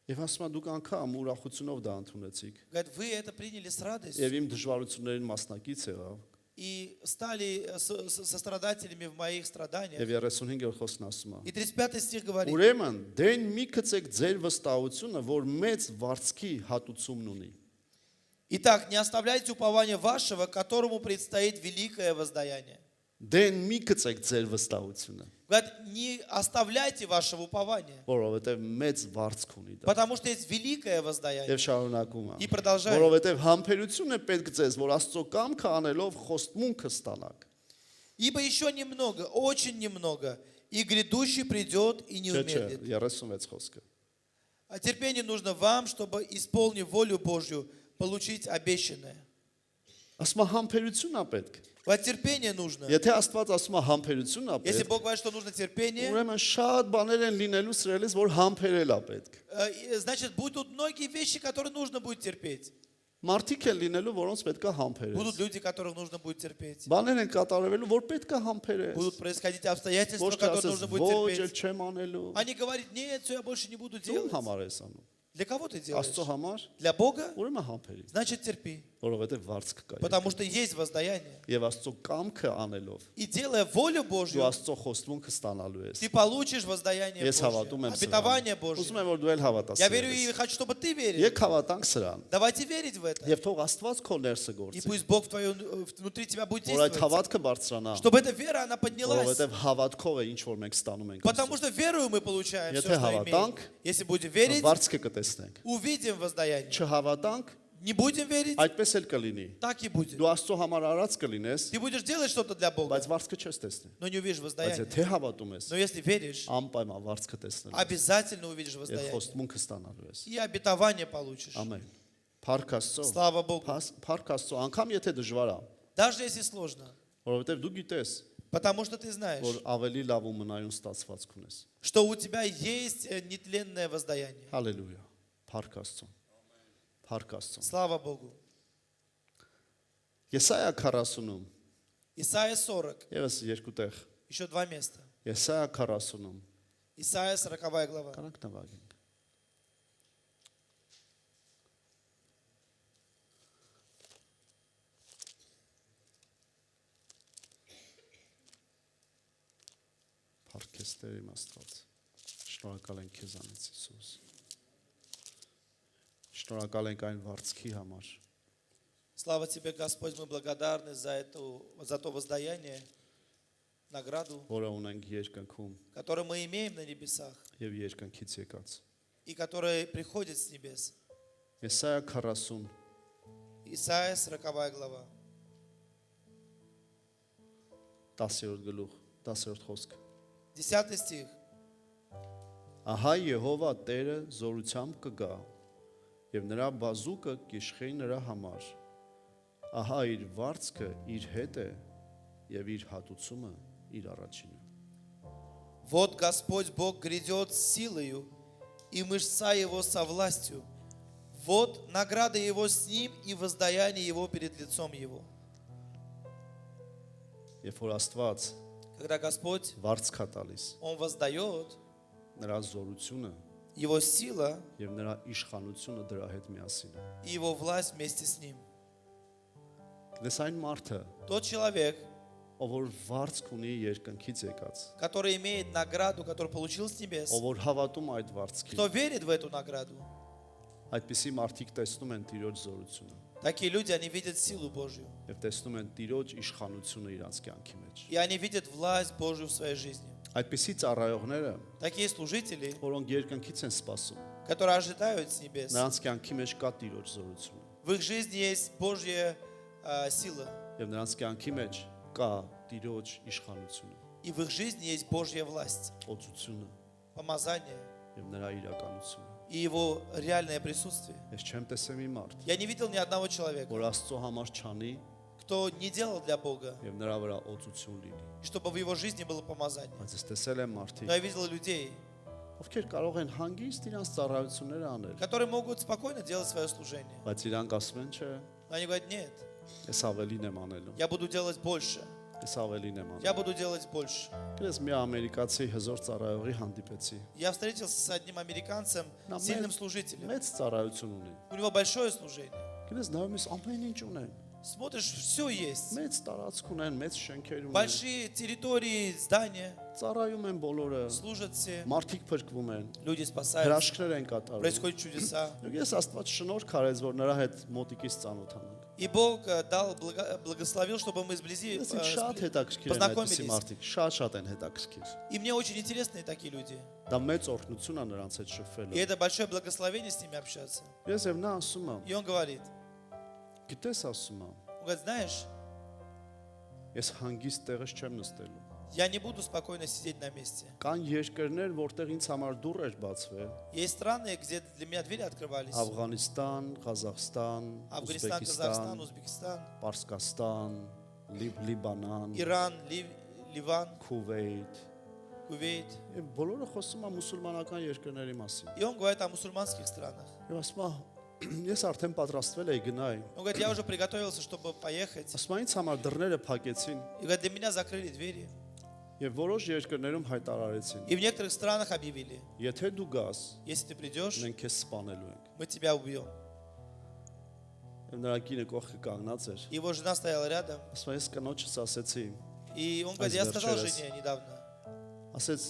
Եվ ասում եմ դուք անգամ ուրախությունով դա ընդունեցիք։ Говорит, вы это приняли с радостью Եվ իմ դժվարություններին մասնակից եղավ։ и стали сострадателями в моих страданиях. Եվ 35-րդ խոսքն ասում է. И 35 стих говорит, Ուրեմն դեն մի գցեք ձեր վստահությունը, որ մեծ վարձքի հատուցումն ունի։ итак, не оставляйте упования вашего, которому предстоит великое воздаяние. Դեն մի գցեք ձեր վստահությունը, Говорит, не оставляйте вашего упования, որովհետև մեծ վարձք ունի դա։ потому что есть великое воздаяние. Եվ շարունակում է։ И продолжает. Որովհետև համբերություն է պետք ձեզ, որ Աստծո կամքը անելով խոստմունքը ստանաք։ Ибо еще немного, очень немного, и грядущий придет и не Չէ, умедлит. 36 խոսքը։ А терпение нужно вам, чтобы, исполнив волю Божью, получить обещанное. Ասում է համբերություն է պետք։ Вот терпение нужно. Եթե Աստված ասում է համբերություն է Если պետք, Бог говорит, что нужно терпение, ուրեմն շատ բաներ են լինելու սրելիս, որ համբերել է պետք։ значит, будут многие вещи, которые нужно будет терпеть. Մարդիկ են լինելու, որոնց պետք է համբերես։ Будут люди, которых нужно будет терпеть. Բաներ են կատարվելու, որ պետք է համբերես։ Будут происходить обстоятельства, Ոչ թե которые ասես нужно будет ոչ, терпеть. չեմ անելու։ Они говорят, нет, все, я больше не буду Ում делать. համար ես անում։ Для кого ты делаешь? Աստծո համար, Для Бога? ուրեմն համբերի, Значит, терпи. որովհետև վարձք կա։ Потому что есть воздаяние. Եվ Աստծո кամքը անելով, И делая волю դու Божью, Աստծո խոստմունքը ստանալու ես։ ты получишь воздаяние Ես հավատում Божье, եմ обетование սրան։ Божье. Ուզում եմ որ դու էլ հավատաս։ Я верю и хочу, чтобы ты верил. Եկ հավատանք սրան։ Давайте верить в это. Եվ թող Աստված քո ներսը И գործի, пусть Бог внутри тебя будет որ այդ действовать. հավատքը բարձրանա, Чтобы эта вера, она поднялась. որովհետև հավատքով է ինչ որ մենք ստանում ենք։ Потому что верою мы получаем Եթե все, что հավատանք, имеем. Если будем верить, Վարձքը կտեսնենք։ увидим воздаяние. Չհավատանք, Не будем верить, այդպես էլ կլինի։ так и будет. Դու Աստծո համար արած կլինես, Ты будешь делать что-то для Бога, բայց վարձքը չես տեսնի։ но не увидишь Բայց воздаяние. եթե հավատում ես, Но если веришь, անպայման վարձքը տեսնելու ես։ обязательно увидишь Եվ воздаяние. խոստմունքը ստանալու ես։ И обетование получишь. Ամեն։ Փառք Աստծո։ Слава Богу. Փառք Աստծո, անգամ եթե դժվար է, Даже если сложно. որովհետև դու գիտես, Потому что ты знаешь, որ ավելի լավ ու մնայուն ստացվածք ունես։ что у тебя есть нетленное воздаяние. Հալելույա։ Փառք Աստծո։ Փառք Աստծո։ Слава Богу. Եսայա 40-ում, Исайя 40. եւս երկու տեղ։ Еще два места. Եսայա 40-ում, Исайя 40 глава. կանանք նվագենք։ Փառք ես Տեր իմ Աստված։ Շնորհակալ ենք քեզանից Հիսուս։ Շնորհակալ ենք այն վարձքի համար, Слава тебе, Господь, мы благодарны за то воздаяние, награду, որը ունենք երկնքում которую мы имеем на небесах եւ երկնքից եկած։ и которая приходит с небес. Եսայա 40 Исайя 40 глава, 10-րդ գլուխ, 10-րդ խոսք։ 10 стих. Ահա Եհովա Տերը զորությամբ կգա եւ նրա բազուկը կիշխի նրա համար։ Ահա իր վարձքը իր հետ է եւ իր հատուցումը իր առաջինը։ Вот Господь Бог грядет с силою, и мышца Его со властью. Вот награда Его с Ним, и воздаяние Его перед лицом Его. Երբ որ Աստված Когда Господь, վարձ կա տալիս, Он воздает, նրա զորությունը Его сила եւ նրա իշխանությունը դրա հետ միասին է։ и Его власть вместе с Ним. Դες այն մարդը, Тот человек, ով որ վարձ ունի երկնքից եկած, который имеет награду, который получил с небес, ով որ հավատում այդ վարձքին, кто верит в эту награду, այդպիսի մարդիկ տեսնում են Տիրոջ զորությունը такие люди, они видят силу Божью. եւ տեսնում են Տիրոջ իշխանությունը իրանց կյանքի մեջ։ И они видят власть Божью в своей жизни. Այդպիսի ծառայողները, Такие служители, որոնք երկնքից են սպասում, которые ожидают с небес, նրանց կյանքի մեջ կա Տիրոջ զորությունը в их жизни есть Божья сила. եւ նրանց կյանքի մեջ կա Տիրոջ իշխանությունը, И в их жизни есть Божья власть, օծությունը помазание եւ նրա իրականությունը։ и Его реальное присутствие. Ես չեմ տեսել մի մարդ, Я не видел ни одного человека, որ Աստծո համար չանի кто не делал для Бога, եւ նրա вրա օծություն լինի։ чтобы в его жизни было помазание. Բայց ես տեսել եմ մարդիկ, Но я видел людей, ովքեր կարող են հանգիստ իրանց ծառայությունները անել, которые могут спокойно делать свое служение. բայց իրանք ասում են, չէ, Но они говорят, нет, ես ավելին եմ անելու, я буду делать больше, ես ավելին եմ я անելու։ буду делать больше. Ես մի ամերիկացի հզոր ծառայողի հանդիպեցի։ Я встретился с одним американцем, На сильным мен- служителем. Մեծ ծառայություն ունի։ У него большое служение. Գիտես, նայում ես ամեն ինչ ունեն։ Смотришь, все есть. Մեծ տարածք ունեն, մեծ շենքեր ունեն։ Большие территории, здания, Ծառայում են բոլորը։ служат все, Մարդիկ փրկվում են։ люди спасаются, Հրաշքներ են կատարում։ происходят чудеса. Ես Աստված շնորհք արեց, որ нրա հետ մոտիկից ծանոթանանք։ И Бог дал, благословил, чтобы мы сблизи Ես շատ հետաքրքիր են այդպիսի познакомились. մարդիկ, շատ են հետաքրքիր։ И мне очень интересны такие люди. Դա մեծ օրհնություն է նրանց հետ И շփվելը։ это большое благословение с ними общаться. Ես եւ նա ասում եմ, И он говорит, գիտես ասում եմ, он говорит, знаешь, ես հանգիստ տեղից չեմ նստելու։ я не буду спокойно сидеть на месте. Կան երկրներ, որտեղ ինձ համար դուռ էր բացվել, Есть страны, где для меня двери открывались. Աֆղանիստան, Ղազախստան, Афганистан, Казахстан, Ուզբեկիստան, Узбекистан, Պարսկաստան, Լիբանան, Иран, Ливан, Քուվեյթ։ Кувейт. Եվ բոլորը խոսում են մուսուլմանական երկրների մասին։ И он говорит о мусульманских странах. Եվ ասում է, ես արդեն պատրաստվել էի գնայի։ Он говорит, я уже приготовился, чтобы поехать. Ասում է, ինձ համար դռները փակեցին И говорит, для меня закрыли двери. եւ որոշ երկրներում հայտարարեցին. И в некоторых странах объявили, Եթե դու գաս, если ты придешь, մենք քեզ սպանելու ենք։ мы тебя убьем. Եվ նրա կինը կողքը կանգնած էր։ Его жена стояла рядом. Ասում է, ես կնոջս ասեցի, И он говорит, я сказал Азерчерес. жене недавно. ասեց,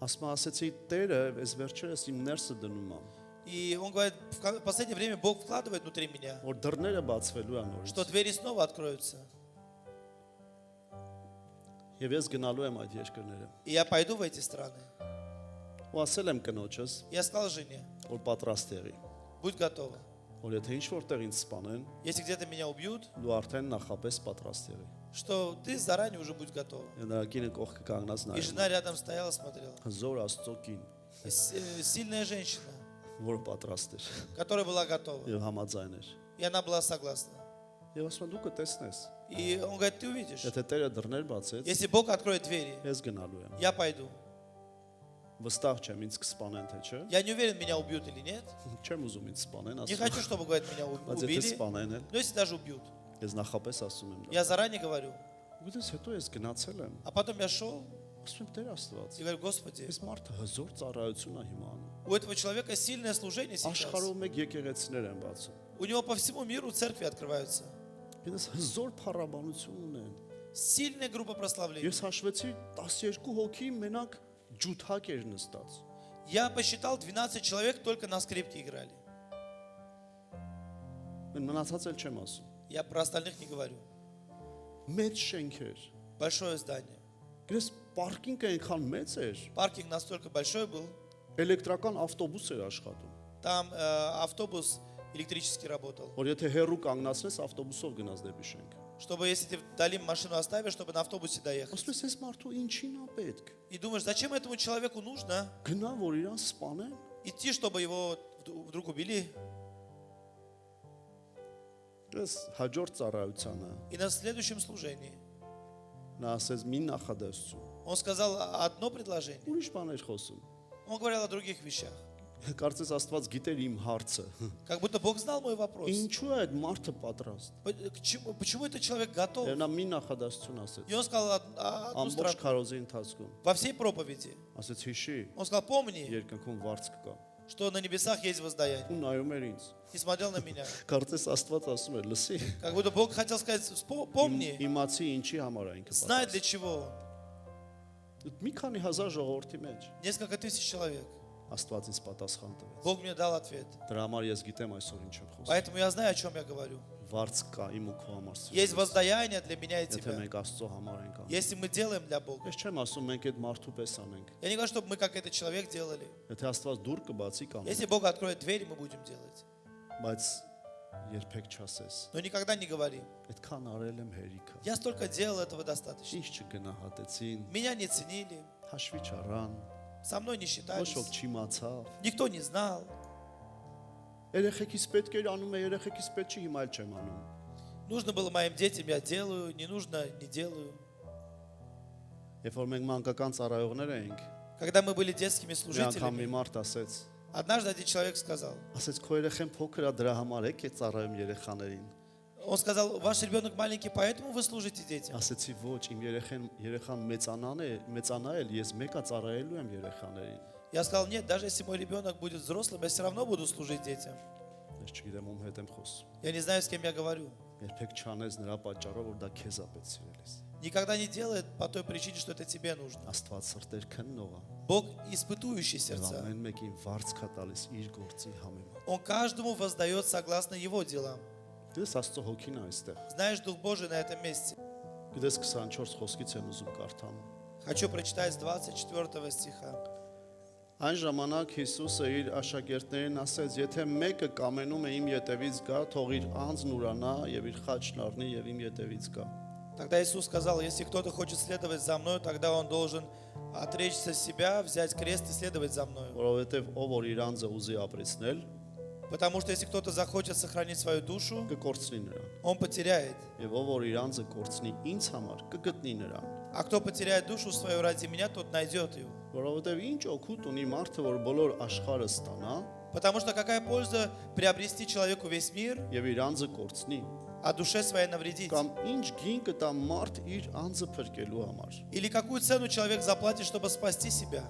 ասում է, ասեցի, Տերը, ես վերջերս իմ ներսը դնում եմ, И он говорит, в последнее время Бог вкладывает внутри меня, որ դռները բացվելու են նորից։ что двери снова откроются. Եվ ես գնալու եմ այդ երկրները։ И я пойду в эти страны. Ու ասել եմ կնոջս, Я сказал жене, որ պատրաստ եղի, будь готова. որ եթե ինչ որտեղ ինձ սպանեն, Если где-то меня убьют, դու արդեն նախապես պատրաստ եղի։ что ты заранее уже будь готова. Եվ նրա կինը կողքը կանգնած И նայում։ жена рядом стояла, смотрела. Հզոր Աստծո կին, Сильная женщина, որ պատրաստ էր которая была готова. եւ համաձայն էր։ И она была согласна. Եվ ասում եմ, դու կտեսնես, И он говорит, ты увидишь. եթե Տերը դռներ բացեց, Если Бог откроет двери, ես գնալու եմ։ я пойду. Վստահ չեմ ինձ կսպանեն թե չէ։ Я не уверен, меня убьют или нет. Չեմ ուզում ինձ սպանեն, Не ասում хочу, чтобы, говорит, меня բայց եթե убили. սպանեն էլ, Но если даже убьют, ես նախապես ասում եմ դա։ я заранее говорю. Գիտես, հետո ես գնացել եմ, А потом я шел ասում եմ Տեր Աստված, и говорю, Господи, ես մարդը հզոր ծառայություն է հիմա անում։ у этого человека сильное служение сейчас. Աշխարհում մեկ եկեղեցիներ են բացում։ У него по всему миру церкви открываются. Գիտես, հզոր փառաբանություն ունեն։ Сильная группа прославления. Ես հաշվեցի 12 հոգի մենակ ջութակ էր նստած։ Я посчитал, 12 человек только на скрипке играли. Մեն մնացած էլ չեմ ասում։ Я про остальных не говорю. Մեծ շենքեր։ Большое здание. Գես պարկինգը այնքան մեծ էր, Паркинг настолько большой был, էլեկտրական ավտոբուս էր աշխատում։ там автобус электрически работал. Որ եթե հերու կանգնացնես, ավտոբուսով гնաս դեպի շենք։ Чтобы если ты вдали машину оставишь, чтобы на автобусе доехать. Ասում ես, այս մարդու ինչին է պետք։ И думаешь, зачем этому человеку нужно Գնա, որ իրան սպանեն։ идти, чтобы его вдруг убили? Ես հաջորդ ծառայությանը И на следующем служении նա ասեց մի նախադասություն։ он сказал одно предложение. Ուրիշ բաներ խոսում։ Он говорил о других вещах. Կարծես Աստված գիտեր իմ հարցը։ Как будто Бог знал мой вопрос. Ինչու է այդ մարդը պատրաստ։ Почему этот человек готов? Եվ նա մի նախադասություն ասեց։ И он сказал одну Ամբողջ строку. քարոզի ընթացքում Во всей проповеди. ասեց հիշի, Он сказал, помни, երկնքում վարձք կա։ что на небесах есть воздаяние. Ու նայում էր ինձ։ И смотрел на меня. Կարծես Աստված ասում էր, լսի։ Как будто Бог хотел сказать, помни, Իմացի ինչի համար է ինքը знай для պատրաստ։ чего. Մի քանի հազար ժողովրդի մեջ Несколько тысяч человек. Աստված ինձ պատասխան տվեց։ Бог мне дал ответ. Դրա համար ես гитեմ այսօր ինչ եմ խոսում։ Поэтому я знаю, о чем я говорю. Վարձք կա իմ ու քո համար։ Есть воздаяние для меня и Եթե тебя. մենք Աստծո համար ենք անում։ Если мы делаем для Бога. Ես չեմ ասում մենք այդ մարդու պես անենք։ Я не говорю, чтобы мы как этот человек делали. Եթե Աստված դուր кыбացի կանենք, Если Бог откроет дверь, мы будем делать. բայց երբեք չասես։ Но никогда не говори. Այդքան արել եմ հերիքը։ Я столько делал, этого достаточно. Ինչ չգնահատեցին, Меня не ценили, հաշվի չառան, со мной не ոչ считались, ոք չիմացավ։ никто не знал. Երեխեքիս պետք էր անում է, երեխեքիս պետք չի, հիմա էլ չեմ անում։ Нужно было моим детям, я делаю, не нужно, не делаю. Երբ որ մենք մանկական ծառայողներ էինք, Когда мы были детскими մի անգամ մի служителями, մարդ ասեց, однажды один человек сказал, ասեց քո երեխեն փոքր է դրա համար եք է ծառայում երեխաներին։ он сказал, ваш ребенок маленький, поэтому вы служите детям. Ասեցի ոչ, իմ երեխան մեծանա էլ, ես մեկա ծառայելու եմ երեխաներին։ Я сказал, нет, даже если мой ребенок будет взрослым, я все равно буду служить детям. Ես չգիտեմ ում հետ եմ խոսում։ Я не знаю, с кем я говорю. Երբեք չանես նրա պատճառով, որ դա քեզ է պետք սիրելիս։ Никогда не делает по той причине, что это тебе нужно. Աստված սրտեր քննող է։ Бог испытующий Եվ сердца. ամեն մեկին վարձք է տալիս իր գործի համեմատ։ Он каждому воздает согласно его делам. Դες Աստծո հոգին է այստեղ։ Знаешь, Дух Божий на этом месте. Գիտես 24 խոսքից եմ ուզում կարդամ։ Хочу прочитать с 24 стиха. Այն ժամանակ Հիսուսը իր աշակերտներին ասեց. Եթե մեկը կամենում է իմ ետևից գա, թող իր անձն ուրանա եւ իր խաչն առնի եւ իմ ետևից գա։ Тогда Иисус сказал, если кто-то хочет следовать за мной, тогда он должен отречься себя, взять крест и следовать за мною. Որովհետեւ ով որ իր անձը ուզի ապրեցնել, Потому что если кто-то захочет сохранить свою душу, կկորցնի նրան։ он потеряет. Եվ ով որ իր անձը կորցնի ինձ համար, կգտնի նրան։ А кто потеряет душу свою ради меня, тот найдет ее. Որովհետեւ ինչ օգուտ ունի մարդը, որ բոլոր աշխարհը ստանա Потому что какая польза приобрести человеку весь мир, եւ իր անձը կորցնի, а душе своей навредить? կամ ինչ գին կտա մարդ իր անձը փրկելու համար։ Или какую цену человек заплатит, чтобы спасти себя?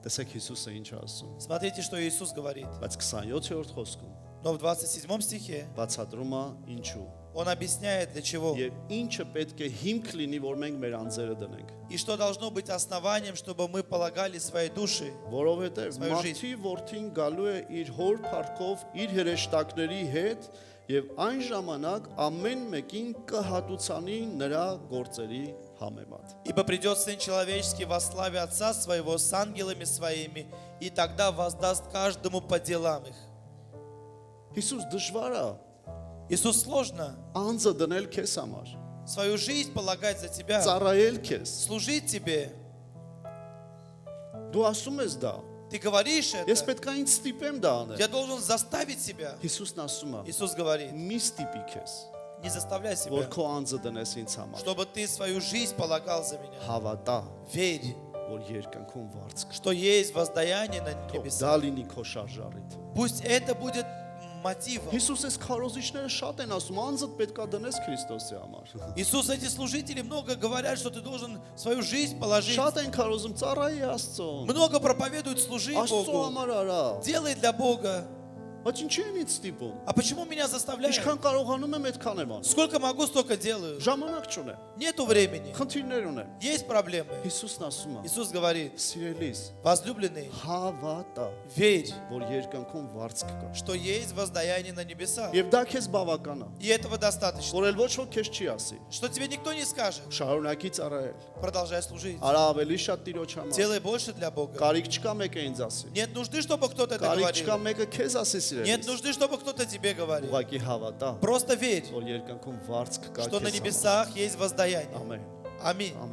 Տեսեք Հիսուսը ինչ է ասում։ Смотрите, что Иисус говорит. Բայց 27-րդ խոսքում Но в 27 стихе բացատրում է ինչու։ Он объясняет, для чего. Եվ ինչը պետք է հիմք լինի, որ մենք մեր անձերը դնենք։ И что должно быть основанием, чтобы мы полагали свои души. Որովհետև Svoju մարդի որդին գալու է իր հոր փառքով, իր հրեշտակների հետ, եւ այն ժամանակ ամեն մեկին կհատուցանի նրա գործերի համեմատ։ Ибо придет Сын Человеческий во славе Отца Своего с ангелами Своими, и тогда воздаст каждому по делам их. Հիսուս դժվար է Иисус сложно անձը դնել քեզ համար, свою жизнь полагать за тебя, ծառայել քեզ։ служить тебе. Դու ասում ես դա։ Ты говоришь Ես это. պետք է ինձ ստիպեմ դա անել։ Я должен заставить себя. Հիսուսն ասում է. Иисус говорит, Մի ստիպի քեզ, не заставляй որ себя, քո անձը դնես ինձ համար։ чтобы ты свою жизнь полагал за меня. Հավատա, Верь, որ երկնքում վարձ կա։ что есть воздаяние на Թող небесах. դա լինի քո շարժառիթը։ Пусть это будет мотивом. Հիսուս's քարոզիչները շատ են ասում, անձդ պետքա դնես Քրիստոսի համար։ Иисус, эти служители много говорят, что ты должен свою жизнь положить. Շատ են քարոզում ծառայի Աստծուն։ Много проповедуют, служи Աստծո Богу. համար արա։ Делай для Бога. Բայց ինչի են ինձ ստիպում։ А почему меня заставляют? Ինչքան կարողանում եմ, այդքան եմ անում։ Сколько могу, столько делаю. Ժամանակ չունեմ։ Нету времени. Խնդիրներ ունեմ։ Есть проблемы. Հիսուսն ասում է. Иисус говорит, Սիրելիս, возлюбленный, հավատա, верь, որ երկնքում վարձք կա։ что есть воздаяние на небесах. Եվ դա քեզ բավական է։ И этого достаточно. Որ էլ ոչ ոք քեզ չի ասի։ Что тебе никто не скажет. Շարունակի ծառայել։ Продолжай служить. Արա ավելի շատ Տիրոջ համար։ Делай больше для Бога. Կարիք չկա մեկը ինձ ասի։ Нет нужды, чтобы кто-то это Կարիք չկա говорил. մեկը քեզ ասի Нет սիրելիս։ нужды, чтобы кто-то тебе говорил. Ուղղակի հավատա, Просто верь, որ երկնքում վարձք կա что на քեզ համար։ небесах есть воздаяние. Ամեն։ Аминь. Ամեն։